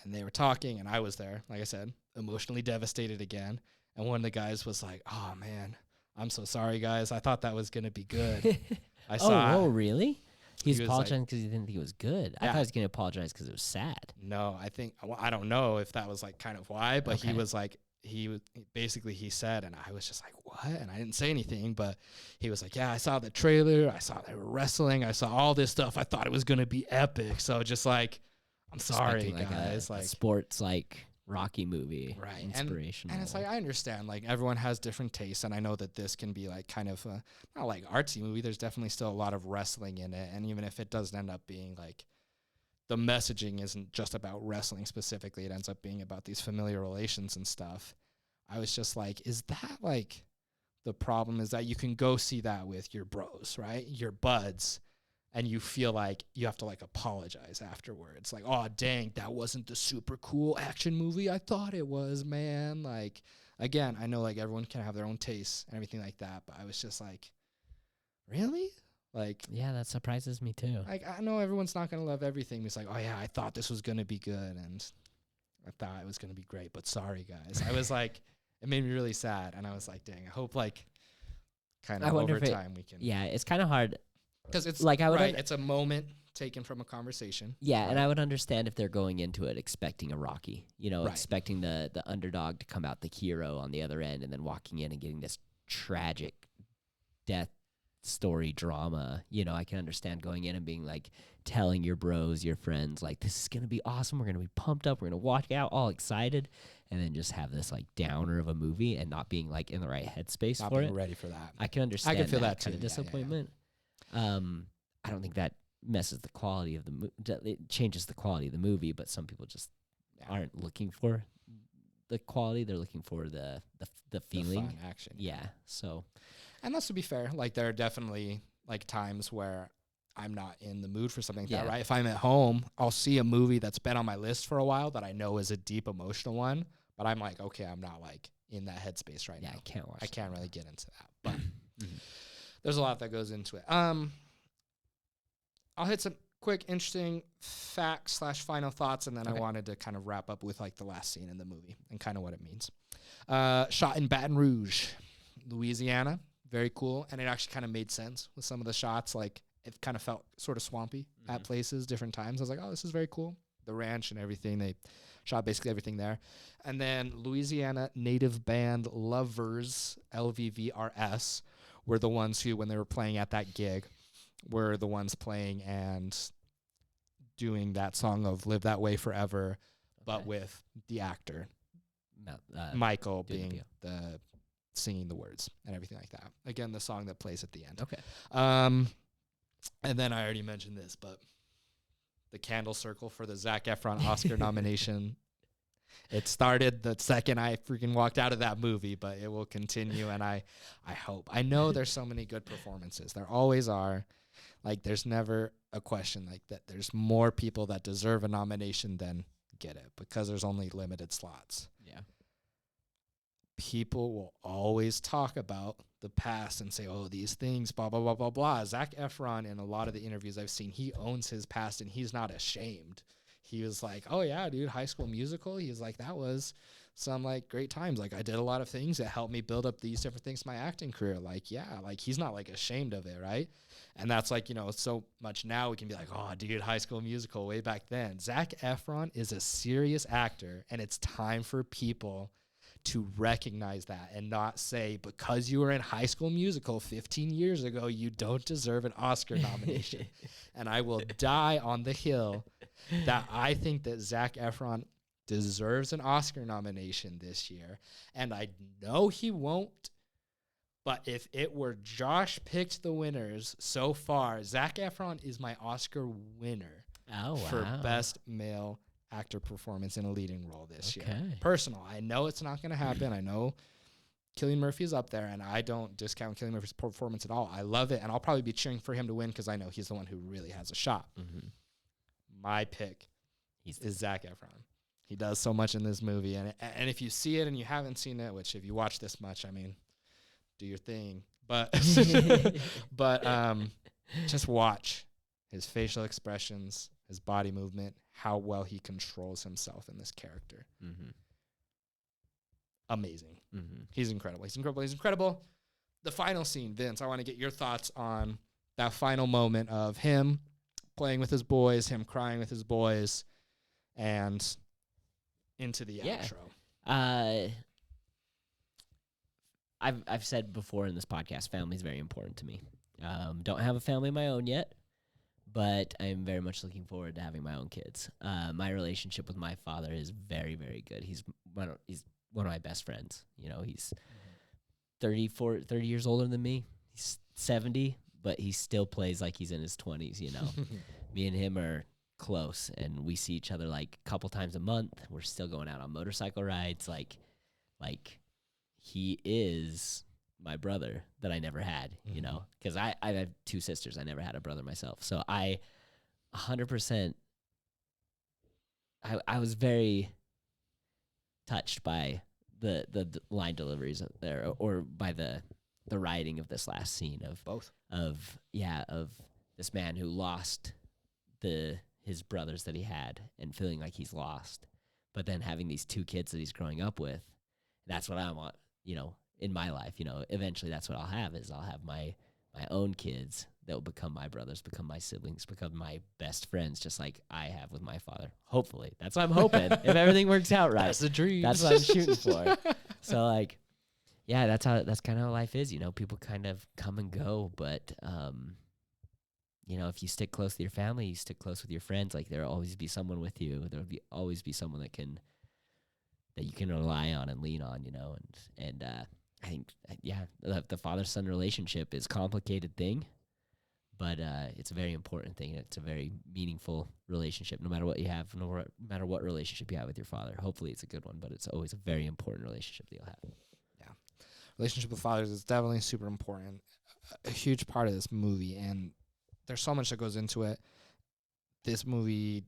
And they were talking, and I was there, like I said, emotionally devastated again. And one of the guys was like, oh, man, I'm so sorry, guys. I thought that was going to be good. I saw. Oh, really? He's He was apologizing because he didn't think it was good. I Yeah. thought he was going to apologize because it was sad. No, I think, well, I don't know if that was like kind of why, but he Okay. was like, he said, and I was just like, what? And I didn't say anything, but he was like, yeah, I saw the trailer. I saw they were wrestling. I saw all this stuff. I thought it was going to be epic. So just like, I'm sorry, Expecting, guys. a Like, sports Rocky movie, right. inspirational. And it's like, I understand, like everyone has different tastes. And I know that this can be like kind of not like artsy movie. There's definitely still a lot of wrestling in it. And even if it doesn't end up being like, the messaging isn't just about wrestling specifically. It ends up being about these familiar relations and stuff. I was just like, is that like the problem is that you can go see that with your bros, right? Your buds, and you feel like you have to like apologize afterwards. Like, oh, dang, that wasn't the super cool action movie I thought it was, man. Like, again, I know like everyone can have their own tastes and everything like that, but I was just like, really? Like, Yeah, that surprises me too. like I know everyone's not going to love everything. It's like, oh, yeah, I thought this was going to be good, and I thought it was going to be great, but sorry, guys. I was like, it made me really sad, and I was like, dang, I hope like kind I of wonder over if it- time we can. Yeah, it's kind of hard. Because it's Like, I would right, un- it's a moment taken from a conversation. Yeah, and Right. I would understand if they're going into it expecting a Rocky, you know, Right. expecting the underdog to come out the hero on the other end, and then walking in and getting this tragic death story drama. You know, I can understand going in and being like, telling your bros, your friends, like, this is gonna be awesome. We're gonna be pumped up. We're gonna walk out all excited, and then just have this like downer of a movie and not being like in the right headspace Not for being it. ready for that. I can understand feel that that kind of too. Yeah, yeah, yeah. disappointment. I don't think that messes the quality of the it changes the quality of the movie, but some people just Yeah. aren't looking for the quality. They're looking for the feeling. The fun action. Yeah. So And that's to be fair. Like there are definitely like times where I'm not in the mood for something like that, Yeah. right? If I'm at home, I'll see a movie that's been on my list for a while that I know is a deep emotional one, but I'm like, okay, I'm not like in that headspace right yeah, now. I can't watch. I can't really get into that. But Mhm. there's a lot that goes into it. I'll hit some quick, interesting facts / final thoughts, and then I Okay. wanted to kind of wrap up with like the last scene in the movie and kind of what it means. Shot in Baton Rouge, Louisiana. Very cool. And it actually kind of made sense with some of the shots. Like it kind of felt sort of swampy at Mhm. places, different times. I was like, oh, this is very cool. The ranch and everything. They shot basically everything there. And then Louisiana native band Lovers, LVVRS, were the ones who, when they were playing at that gig, were the ones playing and doing that song of Live That Way Forever, but Okay. with the actor, No, Michael, doing the being the singing the words and everything like that. Again, the song that plays at the end. okay. And then I already mentioned this, but the candle circle for the Zac Efron Oscar nomination. It started the second I freaking walked out of that movie, but it will continue. And I hope. I know there's so many good performances. There always are. Like, there's never a question like that. There's more people that deserve a nomination than get it because there's only limited slots. Yeah. People will always talk about the past and say, oh, these things, blah, blah, blah, blah, blah. Zac Efron, in a lot of the interviews I've seen, he owns his past and he's not ashamed. He was like, oh, yeah, dude, High School Musical. He was like, that was some, like, great times. Like, I did a lot of things that helped me build up these different things in my acting career. Like, yeah, like, he's not, like, ashamed of it, right? And that's, like, you know, so much now we can be like, oh, dude, High School Musical way back then. Zac Efron is a serious actor, and it's time for people to recognize that and not say, because you were in High School Musical 15 years ago, you don't deserve an Oscar nomination. And I will die on the hill that I think that Zac Efron deserves an Oscar nomination this year. And I know he won't. But if it were Josh picked the winners so far, Zac Efron is my Oscar winner for wow. Best Male Actor Performance in a Leading Role this year. Okay. Personal. I know it's not going to happen. I know Cillian Murphy is up there, and I don't discount Cillian Murphy's performance at all. I love it, and I'll probably be cheering for him to win because I know he's the one who really has a shot. Mm-hmm. My pick He's is Zac Efron. He does so much in this movie, and if you see it and you haven't seen it, which if you watch this much, I mean, do your thing. But just watch his facial expressions, his body movement, how well he controls himself in this character. Mm-hmm. Amazing. Mm-hmm. He's incredible. He's incredible. He's incredible. The final scene, Vince, I want to get your thoughts on that final moment of him playing with his boys, him crying with his boys, and into the Yeah. outro. I've said before in this podcast, family is very important to me. Don't have a family of my own yet, but I'm very much looking forward to having my own kids. My relationship with my father is very, very good. He's one of my best friends. You know, he's 30 years older than me. He's 70, but he still plays like he's in his 20s, you know. Me and him are close, and we see each other like a couple times a month. We're still going out on motorcycle rides, like he is my brother that I never had, you know, because I have two sisters. I never had a brother myself. So I 100%, I was very touched by the line deliveries there, or by the writing of this last scene of Both. of this man who lost his brothers that he had and feeling like he's lost, but then having these two kids that he's growing up with. That's what I want, you know, in my life. You know, eventually that's what I'll have my own kids that will become my brothers, become my siblings, become my best friends, just like I have with my father. Hopefully. That's what I'm hoping. If everything works out right. That's the dream. That's what I'm shooting for. So like, yeah, that's kind of how life is, you know. People kind of come and go, but you know, if you stick close to your family, you stick close with your friends, like there'll always be someone with you. There'll always be someone that you can rely on and lean on, you know. And I think, yeah, the father-son relationship is a complicated thing, but it's a very important thing. It's a very meaningful relationship, no matter what you have, no matter what relationship you have with your father. Hopefully it's a good one, but it's always a very important relationship that you'll have. Yeah. Relationship with fathers is definitely super important. A huge part of this movie, and there's so much that goes into it. This movie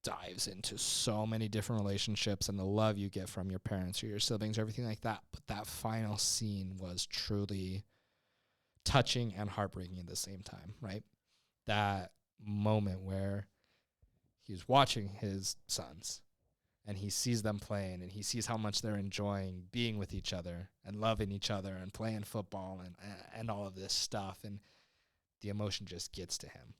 dives into so many different relationships and the love you get from your parents or your siblings or everything like that. But that final scene was truly touching and heartbreaking at the same time, right? That moment where he's watching his sons and he sees them playing and he sees how much they're enjoying being with each other and loving each other and playing football and all of this stuff. And the emotion just gets to him,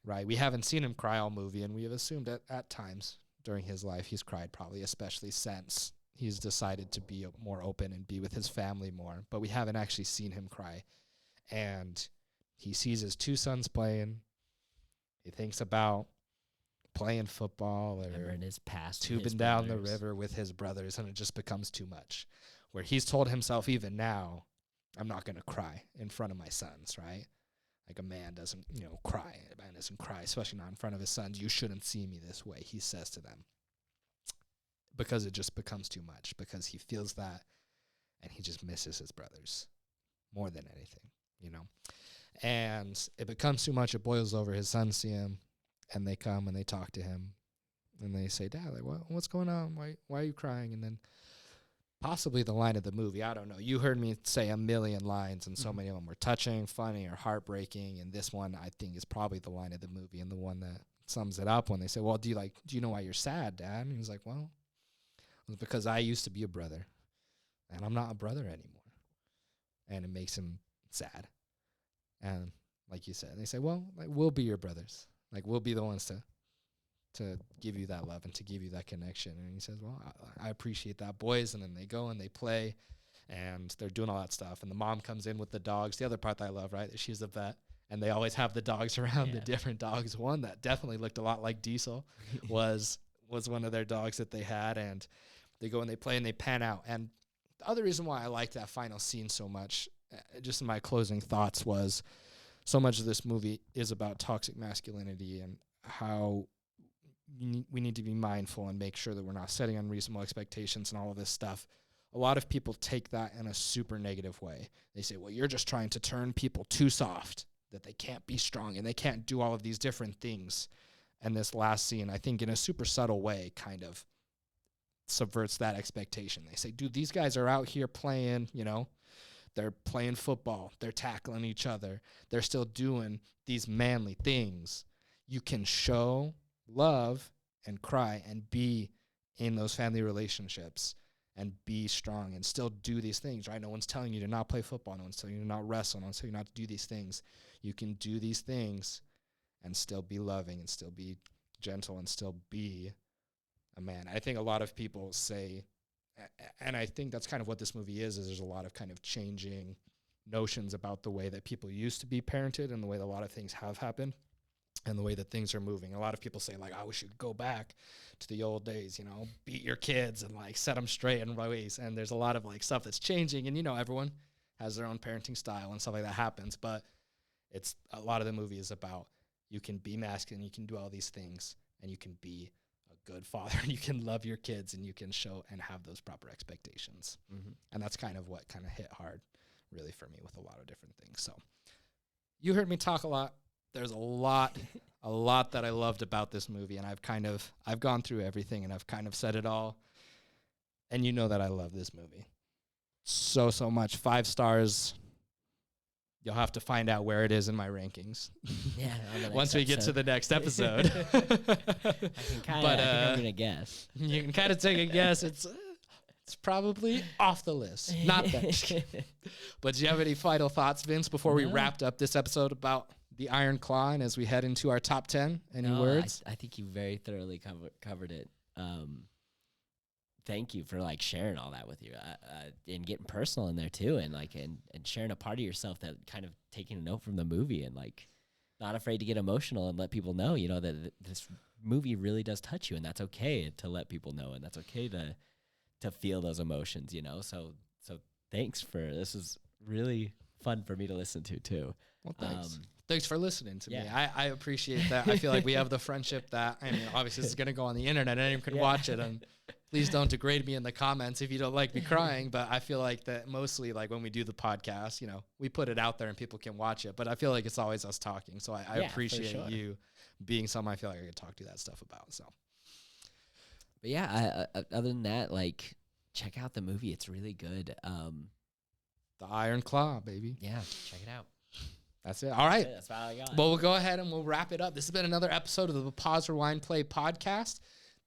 right? We haven't seen him cry all movie, and we have assumed at times during his life he's cried, probably especially since he's decided to be more open and be with his family more. But we haven't actually seen him cry. And he sees his two sons playing. He thinks about playing football or in his past, tubing down the river with his brothers, and it just becomes too much. Where he's told himself, even now, I'm not going to cry in front of my sons, right? Like a man doesn't, cry. A man doesn't cry, especially not in front of his sons. You shouldn't see me this way, he says to them. Because it just becomes too much, because he feels that, and he just misses his brothers more than anything, And it becomes too much. It boils over. His sons see him, and they come and they talk to him, and they say, "Dad, like, what's going on? Why are you crying?" And then possibly the line of the movie, I don't know. You heard me say a million lines, and so many of them were touching, funny, or heartbreaking. And this one, I think, is probably the line of the movie and the one that sums it up when they say, "Well, do you know why you're sad, Dad?" And he's like, "Well, it's because I used to be a brother, and I'm not a brother anymore." And it makes him sad. And like you said, they say, "Well, like, we'll be your brothers. Like, we'll be the ones to give you that love and to give you that connection." And he says, "Well, I appreciate that, boys." And then they go and they play, and they're doing all that stuff. And the mom comes in with the dogs. The other part that I love, right, is she's a vet, and they always have the dogs around, the different dogs. One that definitely looked a lot like Diesel was one of their dogs that they had. And they go and they play and they pan out. And the other reason why I liked that final scene so much, just in my closing thoughts, was so much of this movie is about toxic masculinity and how we need to be mindful and make sure that we're not setting unreasonable expectations and all of this stuff. A lot of people take that in a super negative way. They say, "Well, you're just trying to turn people too soft, that they can't be strong and they can't do all of these different things." And this last scene, I think in a super subtle way, kind of subverts that expectation. They say, "Dude, these guys are out here playing, they're playing football. They're tackling each other. They're still doing these manly things. You can show love and cry and be in those family relationships and be strong and still do these things, right? No one's telling you to not play football. No one's telling you to not wrestle. No one's telling you not to do these things. You can do these things and still be loving and still be gentle and still be a man." I think a lot of people say, and I think that's kind of what this movie is there's a lot of kind of changing notions about the way that people used to be parented and the way that a lot of things have happened and the way that things are moving. A lot of people say, like, "I wish you could go back to the old days, beat your kids and, like, set them straight in ways." And there's a lot of, like, stuff that's changing. And, everyone has their own parenting style and stuff like that happens. But it's a lot of the movie is about you can be masculine, you can do all these things, and you can be a a good father and you can love your kids and you can show and have those proper expectations. And that's kind of what kind of hit hard really for me with a lot of different things. So you heard me talk a lot. There's a lot that I loved about this movie, and I've gone through everything and I've kind of said it all. And you know that I love this movie so much. 5 stars. You'll have to find out where it is in my rankings. Yeah. Once we get to the next episode. I think I'm gonna guess. You can kind of take a guess. It's probably off the list. Not that. But do you have any final thoughts, Vince, before we wrapped up this episode about the Iron Claw and as we head into our top 10? Any words? I think you very thoroughly covered it. Thank you for like sharing all that with you and getting personal in there too, and like and sharing a part of yourself that kind of taking a note from the movie and like not afraid to get emotional and let people know, you know, that this movie really does touch you, and that's okay to let people know, and that's okay to feel those emotions, you know. So thanks for this. Is really fun for me to listen to too. Well, thanks. Thanks for listening to me. I appreciate that. I feel like we have the friendship that, I mean, obviously this is going to go on the internet. Anyone can watch it. And please don't degrade me in the comments if you don't like me crying. But I feel like that mostly like when we do the podcast, you know, we put it out there and people can watch it. But I feel like it's always us talking. So I appreciate you being someone I feel like I could talk to that stuff about. So, but yeah, other than that, like check out the movie. It's really good. The Iron Claw, baby. Yeah, check it out. That's it. All right. That's all I got. Well, we'll go ahead and we'll wrap it up. This has been another episode of the Pause, Rewind, Play podcast.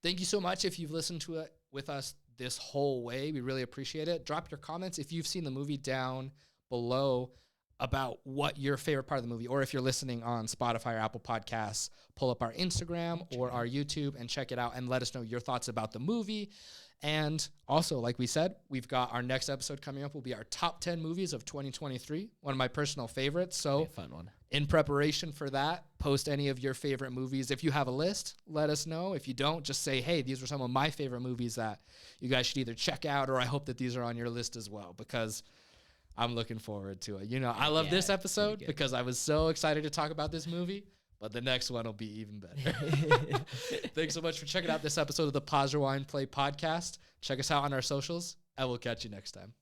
Thank you so much if you've listened to it with us this whole way. We really appreciate it. Drop your comments if you've seen the movie down below about what your favorite part of the movie, or if you're listening on Spotify or Apple Podcasts, pull up our Instagram or our YouTube and check it out and let us know your thoughts about the movie. And also, like we said, we've got our next episode coming up will be our top 10 movies of 2023, one of my personal favorites. So fun one. In preparation for that, post any of your favorite movies. If you have a list, let us know. If you don't, just say, hey, these are some of my favorite movies that you guys should either check out, or I hope that these are on your list as well, because I'm looking forward to it. You know, I love this episode because I was so excited to talk about this movie. But the next one will be even better. Thanks so much for checking out this episode of the Pause, Rewind, Play podcast. Check us out on our socials, and we'll catch you next time.